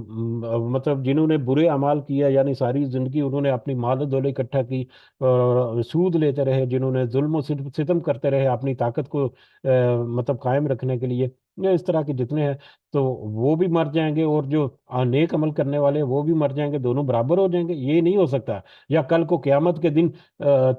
مطلب جنہوں نے برے اعمال کیا، یعنی ساری زندگی انہوں نے اپنی مال و دولت اکٹھا کی اور سود لیتے رہے، جنہوں نے ظلم و ستم کرتے رہے اپنی طاقت کو مطلب قائم رکھنے کے لیے، یا اس طرح کے جتنے ہیں، تو وہ بھی مر جائیں گے، اور جو نیک عمل کرنے والے ہیں وہ بھی مر جائیں گے، دونوں برابر ہو جائیں گے؟ یہ نہیں ہو سکتا۔ یا کل کو قیامت کے دن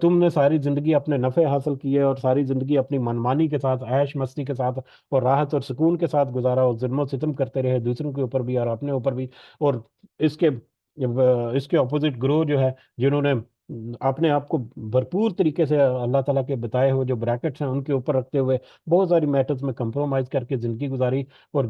تم نے ساری زندگی اپنے نفع حاصل کیے اور ساری زندگی اپنی منمانی کے ساتھ، عیش مستی کے ساتھ اور راحت اور سکون کے ساتھ گزارا، اور ظلم و ستم کرتے رہے دوسروں کے اوپر بھی اور اپنے اوپر بھی، اور اس کے اس کے اپوزٹ گروہ جو ہے جنہوں نے اپنے آپ کو بھرپور طریقے سے اللہ تعالیٰ کے بتائے ہوئے جو بریکٹس ہیں ان کے اوپر رکھتے ہوئے بہت ساری میٹرز میں کمپرومائز کر کے زندگی گزاری، اور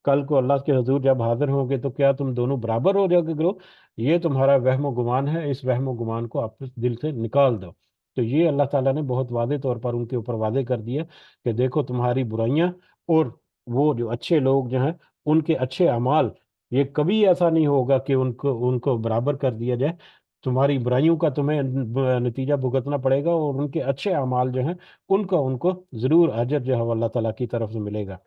کل کو اللہ کے حضور جب حاضر ہوں گے تو کیا تم دونوں برابر ہو جاؤ گے گروہ؟ یہ تمہارا وہم و گمان ہے، اس وہم و گمان کو آپ دل سے نکال دو۔ تو یہ اللہ تعالیٰ نے بہت واضح طور پر ان کے اوپر واضح کر دیا کہ دیکھو تمہاری برائیاں اور وہ جو اچھے لوگ جو ہیں ان کے اچھے اعمال، یہ کبھی ایسا نہیں ہوگا کہ ان کو برابر کر دیا جائے، تمہاری برائیوں کا تمہیں نتیجہ بھگتنا پڑے گا، اور ان کے اچھے اعمال جو ہیں ان کو ضرور اجر جو ہے وہ اللہ تعالیٰ کی طرف سے ملے گا۔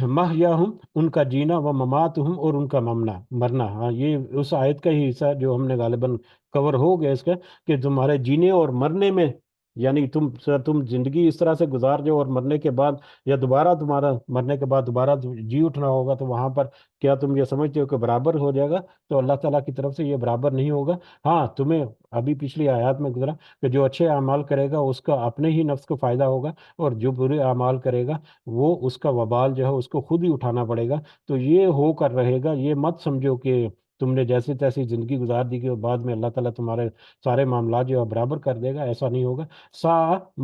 محیاہم، ان کا جینا، و مماتہم، اور ان کا مرنا، ہاں یہ اس آیت کا ہی حصہ جو ہم نے غالباً کور ہو گیا اس کا، کہ تمہارے جینے اور مرنے میں، یعنی تم زندگی اس طرح سے گزار جاؤ اور مرنے کے بعد، یا دوبارہ تمہارا مرنے کے بعد دوبارہ جی اٹھنا ہوگا، تو وہاں پر کیا تم یہ سمجھتے ہو کہ برابر ہو جائے گا؟ تو اللہ تعالیٰ کی طرف سے یہ برابر نہیں ہوگا۔ ہاں تمہیں ابھی پچھلی آیات میں گزرا کہ جو اچھے اعمال کرے گا اس کا اپنے ہی نفس کو فائدہ ہوگا، اور جو برے اعمال کرے گا وہ اس کا وبال جو ہے اس کو خود ہی اٹھانا پڑے گا۔ تو یہ ہو کر رہے گا، یہ مت سمجھو کہ تم نے جیسی تیسی زندگی گزار دی کہ بعد میں اللہ تعالیٰ تمہارے سارے معاملات جو ہے برابر کر دے گا، ایسا نہیں ہوگا۔ سا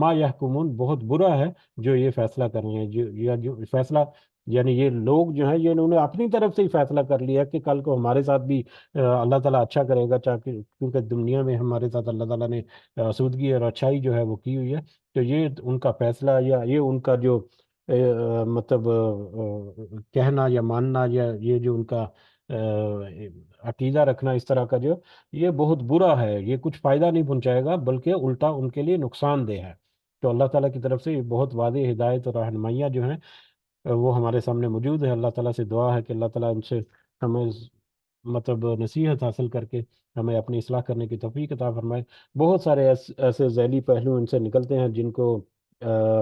ما یحکمون، بہت برا ہے جو یہ فیصلہ کر رہے ہیں، جو فیصلہ، یعنی یہ لوگ جو ہیں یہ انہوں نے اپنی طرف سے ہی فیصلہ کر لیا کہ کل کو ہمارے ساتھ بھی اللہ تعالیٰ اچھا کرے گا، کیونکہ دنیا میں ہمارے ساتھ اللہ تعالیٰ نے سودگی اور اچھائی جو ہے وہ کی ہوئی ہے۔ تو یہ ان کا فیصلہ، یا یہ ان کا جو مطلب کہنا یا ماننا، یا یہ جو ان کا عقیدہ رکھنا اس طرح کا، جو یہ بہت برا ہے، یہ کچھ فائدہ نہیں پہنچائے گا بلکہ الٹا ان کے لیے نقصان دہ ہے۔ تو اللہ تعالیٰ کی طرف سے یہ بہت واضح ہدایت اور رہنمائیاں جو ہیں وہ ہمارے سامنے موجود ہے۔ اللہ تعالیٰ سے دعا ہے کہ اللہ تعالیٰ ان سے ہمیں مطلب نصیحت حاصل کر کے ہمیں اپنی اصلاح کرنے کی توفیق عطا فرمائے۔ بہت سارے ایسے ذیلی پہلو ان سے نکلتے ہیں جن کو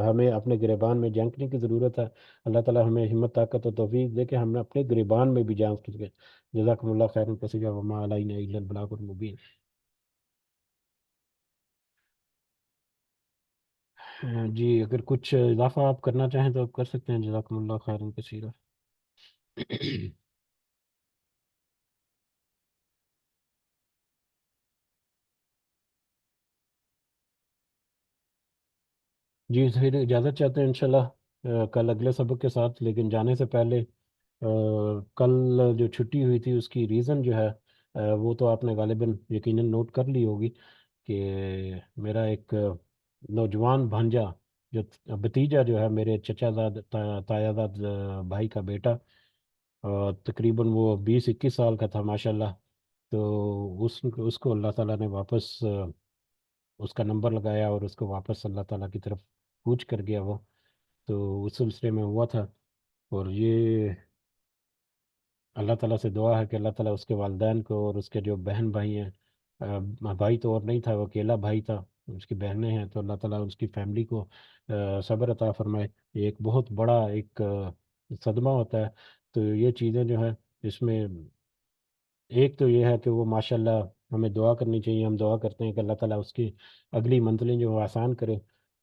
ہمیں اپنے گریبان میں جھانکنے کی ضرورت ہے۔ اللہ تعالیٰ ہمیں ہمت، طاقت اور توفیق دے کہ ہم اپنے گریبان میں بھی جھانک سکیں۔ جزاکم اللہ خیرا کثیرا وما علینا الا البلاغ المبین۔ جی اگر کچھ اضافہ آپ کرنا چاہیں تو آپ کر سکتے ہیں، جزاکم اللہ خیرا کثیرا۔ جی پھر اجازت چاہتے ہیں انشاءاللہ کل اگلے سبق کے ساتھ، لیکن جانے سے پہلے کل جو چھٹی ہوئی تھی اس کی ریزن جو ہے وہ تو آپ نے غالباً یقیناً نوٹ کر لی ہوگی کہ میرا ایک نوجوان بھانجا، جو بھتیجا جو ہے میرے چچا زاد تایا زاد بھائی کا بیٹا، تقریباً وہ 20-21 سال کا تھا ماشاءاللہ۔ تو اس کو اللہ تعالیٰ نے واپس اس کا نمبر لگایا اور اس کو واپس اللہ تعالیٰ کی طرف کوچ کر گیا وہ۔ تو اس سلسلے میں ہوا تھا، اور یہ اللہ تعالیٰ سے دعا ہے کہ اللہ تعالیٰ اس کے والدین کو اور اس کے جو بہن بھائی ہیں، بھائی تو اور نہیں تھا، وہ اکیلا بھائی تھا، اس کی بہنیں ہیں، تو اللہ تعالیٰ اس کی فیملی کو صبر عطا فرمائے۔ یہ ایک بہت بڑا ایک صدمہ ہوتا ہے۔ تو یہ چیزیں جو ہیں اس میں ایک تو یہ ہے کہ وہ ماشاءاللہ ہمیں دعا کرنی چاہیے، ہم دعا کرتے ہیں کہ اللہ تعالیٰ اس کی اگلی منزلیں جو وہ آسان کرے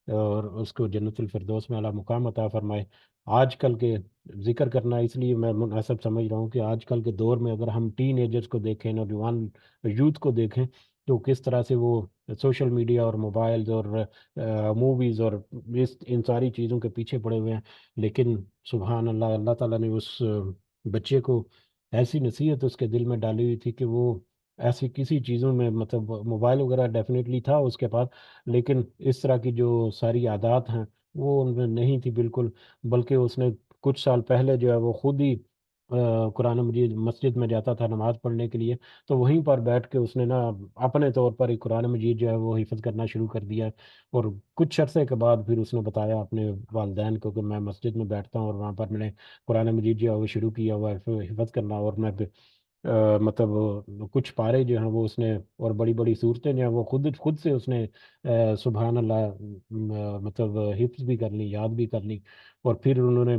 اور اس کو جنت الفردوس میں اعلیٰ مقام عطا فرمائے۔ آج کل کے ذکر کرنا اس لیے میں مناسب سمجھ رہا ہوں کہ آج کل کے دور میں اگر ہم ٹین ایجرز کو دیکھیں، نوجوان یوتھ کو دیکھیں، تو کس طرح سے وہ سوشل میڈیا اور موبائلز اور موویز اور ان ساری چیزوں کے پیچھے پڑے ہوئے ہیں۔ لیکن سبحان اللہ، اللہ تعالیٰ نے اس بچے کو ایسی نصیحت اس کے دل میں ڈالی ہوئی تھی کہ وہ ایسی کسی چیزوں میں، مطلب موبائل وغیرہ ڈیفینیٹلی تھا اس کے پاس، لیکن اس طرح کی جو ساری عادات ہیں وہ ان میں نہیں تھی بالکل۔ بلکہ اس نے کچھ سال پہلے جو ہے وہ خود ہی قرآن مجید مسجد میں جاتا تھا نماز پڑھنے کے لیے، تو وہیں پر بیٹھ کے اس نے نا اپنے طور پر ہی قرآن مجید جو ہے وہ حفظ کرنا شروع کر دیا۔ اور کچھ عرصے کے بعد پھر اس نے بتایا اپنے والدین کو کہ میں مسجد میں بیٹھتا ہوں اور وہاں پر میں نے قرآن مجید جو ہے وہ شروع کیا ہوا ہے حفظ کرنا، اور میں مطلب کچھ پارے جو ہیں وہ اس نے، اور بڑی بڑی صورتیں جو ہیں وہ خود خود سے اس نے سبحان اللہ مطلب حفظ بھی کر لی، یاد بھی کر لی۔ اور پھر انہوں نے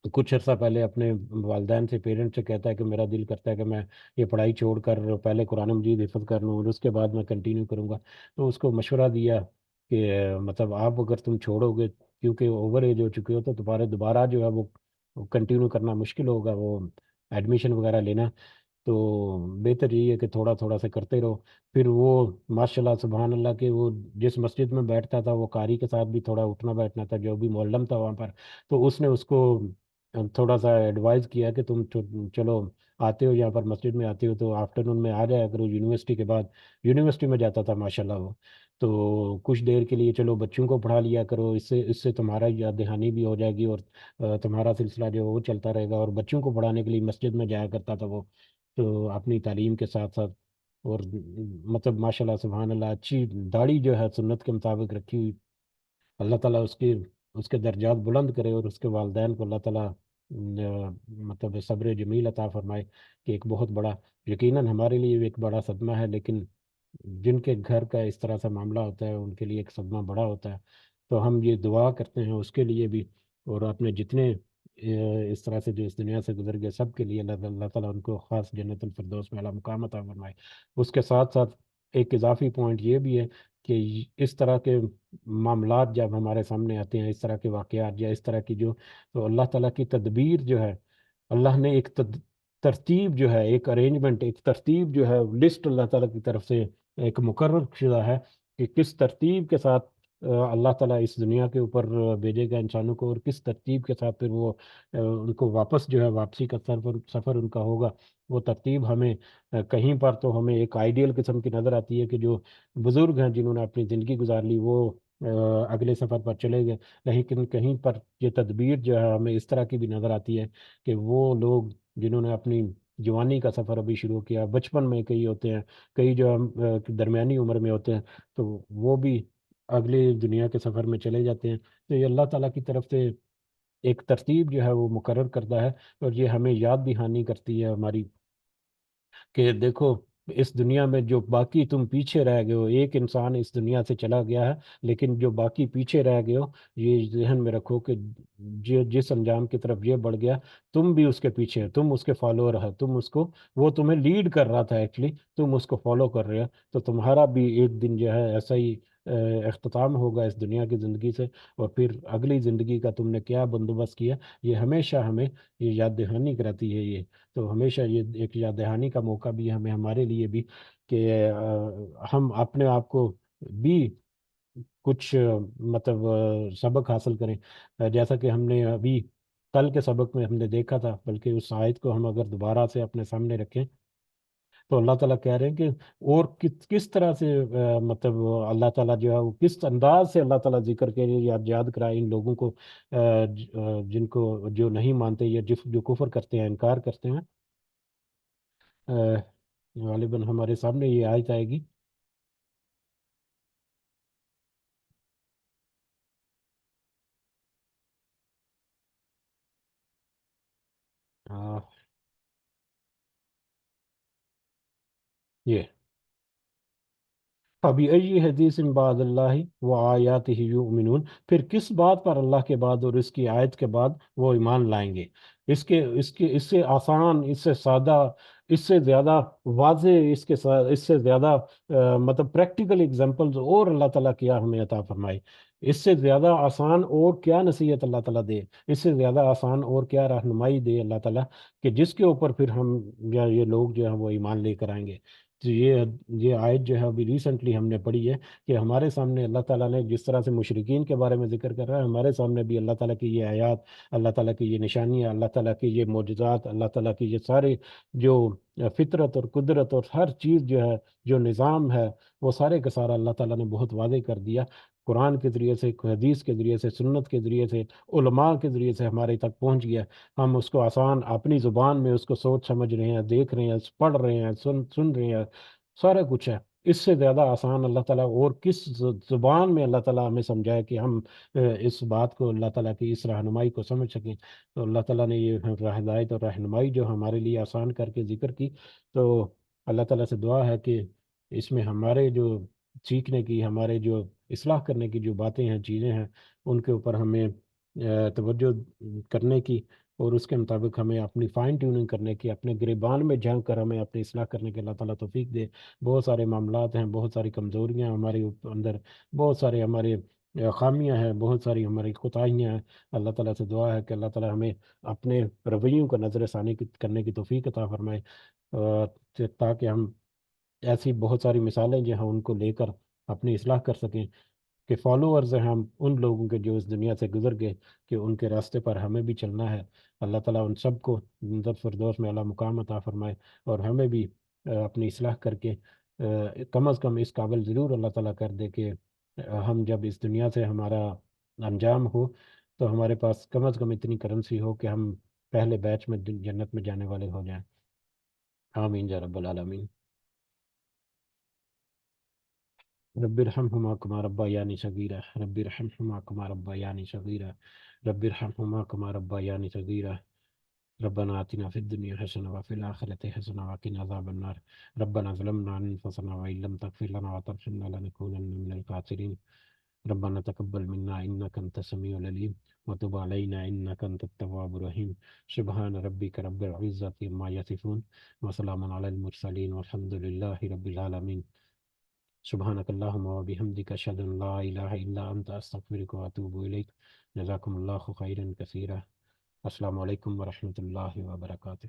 کچھ عرصہ پہلے اپنے والدین سے، پیرنٹ سے کہتا ہے کہ میرا دل کرتا ہے کہ میں یہ پڑھائی چھوڑ کر پہلے قرآن مجید حفظ کر لوں اور اس کے بعد میں کنٹینیو کروں گا۔ تو اس کو مشورہ دیا کہ مطلب آپ اگر تم چھوڑو گے، کیونکہ اوور ایج ہو چکے ہو، تو تمہارے دوبارہ جو ہے وہ کنٹینیو کرنا مشکل ہوگا، وہ ایڈمیشن وغیرہ لینا۔ تو بہتر یہی ہے کہ تھوڑا تھوڑا سے کرتے رہو۔ پھر وہ ماشاءاللہ سبحان اللہ کہ وہ جس مسجد میں بیٹھتا تھا، وہ قاری کے ساتھ بھی تھوڑا اٹھنا بیٹھنا تھا، جو بھی معلم تھا وہاں پر، تو اس نے اس کو تھوڑا سا ایڈوائز کیا کہ تم چلو آتے ہو یہاں پر مسجد میں آتے ہو تو آفٹر نون میں آ جایا کرو یونیورسٹی کے بعد۔ یونیورسٹی میں جاتا تھا ماشاءاللہ وہ، تو کچھ دیر کے لیے چلو بچوں کو پڑھا لیا کرو، اس سے تمہارا یاد دہانی بھی ہو جائے گی، اور تمہارا سلسلہ جو ہے وہ چلتا رہے گا۔ اور بچوں کو پڑھانے کے لیے مسجد میں جایا کرتا تھا وہ، تو اپنی تعلیم کے ساتھ ساتھ، اور مطلب ماشاءاللہ سبحان اللہ اچھی داڑھی جو ہے سنت کے مطابق رکھی ہوئی۔ اللہ تعالیٰ اس کے درجات بلند کرے، اور اس کے والدین کو اللہ تعالیٰ مطلب صبر جمیل عطا فرمائے، کہ ایک بہت بڑا، یقیناً ہمارے لیے بھی ایک بڑا صدمہ ہے، لیکن جن کے گھر کا اس طرح سے معاملہ ہوتا ہے ان کے لیے ایک صدمہ بڑا ہوتا ہے۔ تو ہم یہ دعا کرتے ہیں اس کے لیے بھی، اور اپنے جتنے اس طرح سے جو اس دنیا سے گزر گئے سب کے لیے اللہ تعالیٰ ان کو خاص جنت الفردوس میں اعلیٰ مقام عطا فرمائے۔ اس کے ساتھ ساتھ ایک اضافی پوائنٹ یہ بھی ہے کہ اس طرح کے معاملات جب ہمارے سامنے آتے ہیں، اس طرح کے واقعات یا اس طرح کی جو، تو اللہ تعالیٰ کی تدبیر جو ہے، اللہ نے ایک ترتیب جو ہے، ایک ارینجمنٹ، ایک ترتیب جو ہے، لسٹ اللہ تعالیٰ کی طرف سے ایک مقرر شدہ ہے کہ کس ترتیب کے ساتھ اللہ تعالیٰ اس دنیا کے اوپر بھیجے گا انسانوں کو، اور کس ترتیب کے ساتھ پھر وہ ان کو واپس جو ہے واپسی کا سفر ان کا ہوگا۔ وہ ترتیب ہمیں کہیں پر تو ہمیں ایک آئیڈیل قسم کی نظر آتی ہے کہ جو بزرگ ہیں جنہوں نے اپنی زندگی گزار لی وہ اگلے سفر پر چلے گئے، لیکن کہیں پر یہ تدبیر جو ہے ہمیں اس طرح کی بھی نظر آتی ہے کہ وہ لوگ جنہوں نے اپنی جوانی کا سفر ابھی شروع کیا، بچپن میں کئی ہوتے ہیں، کئی جو ہم درمیانی عمر میں ہوتے ہیں، تو وہ بھی اگلے دنیا کے سفر میں چلے جاتے ہیں۔ تو یہ اللہ تعالیٰ کی طرف سے ایک ترتیب جو ہے وہ مقرر کرتا ہے، اور یہ ہمیں یاد دہانی کرتی ہے ہماری کہ دیکھو اس دنیا میں جو باقی تم پیچھے رہ گئے ہو، ایک انسان اس دنیا سے چلا گیا ہے، لیکن جو باقی پیچھے رہ گئے ہو، یہ ذہن میں رکھو کہ جو جس انجام کی طرف یہ بڑھ گیا، تم بھی اس کے پیچھے ہو، تم اس کے فالوور ہو، تم اس کو، وہ تمہیں لیڈ کر رہا تھا ایکچولی، تم اس کو فالو کر رہے ہو، تو تمہارا بھی ایک دن جو ہے ایسا ہی اختتام ہوگا اس دنیا کی زندگی سے، اور پھر اگلی زندگی کا تم نے کیا بندوبست کیا، یہ ہمیشہ ہمیں یہ یاد دہانی کراتی ہے یہ۔ تو ہمیشہ یہ ایک یاد دہانی کا موقع بھی ہے ہمیں، ہمارے لیے بھی، کہ ہم اپنے آپ کو بھی کچھ مطلب سبق حاصل کریں۔ جیسا کہ ہم نے ابھی کل کے سبق میں ہم نے دیکھا تھا، بلکہ اس آیت کو ہم اگر دوبارہ سے اپنے سامنے رکھیں تو اللہ تعالیٰ کہہ رہے ہیں کہ اور کس طرح سے مطلب اللہ تعالیٰ جو ہے وہ کس انداز سے اللہ تعالیٰ ذکر کے لیے یاد کرائے ان لوگوں کو، جن کو جو نہیں مانتے یا جو کفر کرتے ہیں، انکار کرتے ہیں۔ غالباً ہمارے سامنے یہ آیت آئے گی۔ آ، یہ فَبِأَيِّ حدیث بعد اللہ وآیاتہ یؤمنون، پھر کس بات پر اللہ کے بعد اور اس کی آیت کے بعد وہ ایمان لائیں گے؟ اس سے آسان، اس سے سادہ، اس سے زیادہ واضح، اس کے ساتھ اس سے زیادہ مطلب پریکٹیکل ایگزامپلز اور اللہ تعالیٰ کیا ہمیں عطا فرمائے؟ اس سے زیادہ آسان اور کیا نصیحت اللہ تعالیٰ دے؟ اس سے زیادہ آسان اور کیا رہنمائی دے اللہ تعالیٰ کہ جس کے اوپر پھر ہم یا یہ لوگ جو ہیں وہ ایمان لے کر آئیں گے؟ تو یہ آیت جو ہے ابھی ریسنٹلی ہم نے پڑھی ہے کہ ہمارے سامنے اللہ تعالیٰ نے جس طرح سے مشرقین کے بارے میں ذکر کر رہا ہے، ہمارے سامنے بھی اللہ تعالیٰ کی یہ آیات، اللہ تعالیٰ کی یہ نشانیاں، اللہ تعالیٰ کی یہ معجزات، اللہ تعالیٰ کی یہ سارے جو فطرت اور قدرت اور ہر چیز جو ہے، جو نظام ہے، وہ سارے کا سارا اللہ تعالیٰ نے بہت واضح کر دیا، قرآن کے ذریعے سے، حدیث کے ذریعے سے، سنت کے ذریعے سے، علماء کے ذریعے سے ہمارے تک پہنچ گیا۔ ہم اس کو آسان اپنی زبان میں اس کو سوچ سمجھ رہے ہیں، دیکھ رہے ہیں، پڑھ رہے ہیں، سن رہے ہیں، سارا کچھ ہے۔ اس سے زیادہ آسان اللہ تعالیٰ اور کس زبان میں اللہ تعالیٰ ہمیں سمجھائے کہ ہم اس بات کو، اللہ تعالیٰ کی اس رہنمائی کو سمجھ سکیں؟ تو اللہ تعالیٰ نے یہ ہدایت اور رہنمائی جو ہمارے لیے آسان کر کے ذکر کی، تو اللہ تعالیٰ سے دعا ہے کہ اس میں ہمارے جو سیکھنے کی، ہمارے جو اصلاح کرنے کی جو باتیں ہیں، چیزیں ہیں، ان کے اوپر ہمیں توجہ کرنے کی، اور اس کے مطابق ہمیں اپنی فائن ٹیوننگ کرنے کی، اپنے گریبان میں جھانک کر ہمیں اپنی اصلاح کرنے کے اللہ تعالیٰ توفیق دے۔ بہت سارے معاملات ہیں، بہت ساری کمزوریاں ہیں ہمارے اندر، بہت سارے ہمارے خامیاں ہیں، بہت ساری ہماری کوتاہیاں ہیں۔ اللہ تعالیٰ سے دعا ہے کہ اللہ تعالیٰ ہمیں اپنے رویوں کو نظر ثانی کرنے کی توفیق عطا فرمائے، تاکہ ہم ایسی بہت ساری مثالیں جو ہیں ان کو لے کر اپنی اصلاح کر سکیں، کہ فالوورز ہیں ہم ان لوگوں کے جو اس دنیا سے گزر گئے، کہ ان کے راستے پر ہمیں بھی چلنا ہے۔ اللہ تعالیٰ ان سب کو جنت فردوس میں اعلیٰ مقام عطا فرمائے، اور ہمیں بھی اپنی اصلاح کر کے کم از کم اس قابل ضرور اللہ تعالیٰ کر دے کہ ہم جب اس دنیا سے ہمارا انجام ہو تو ہمارے پاس کم از کم اتنی کرنسی ہو کہ ہم پہلے بیچ میں جنت میں جانے والے ہو جائیں۔ آمین یا رب العالمین۔ رب ارحمهما كما ربياني صغيرا، رب ارحمهما كما ربياني صغيرا، رب ارحمهما كما ربياني صغيرا، ربنا آتنا في الدنيا حسنة وفي الآخرة حسنة وقنا عذاب النار، ربنا ظلمنا أنفسنا وإن لم تغفر لنا وترحمنا لنكونن من الخاسرين، ربنا تقبل منا إنك أنت السميع العليم وتب علينا إنك أنت التواب الرحيم، سبحان ربك رب العزة عما يصفون وسلام على المرسلين والحمد لله رب العالمين، سبحانك اللهم وبحمدك أشهد أن لا إله إلا أنت أستغفرك وأتوب إليك، جزاكم الله خيرا كثيرا، السلام علیکم ورحمۃ اللہ وبرکاتہ۔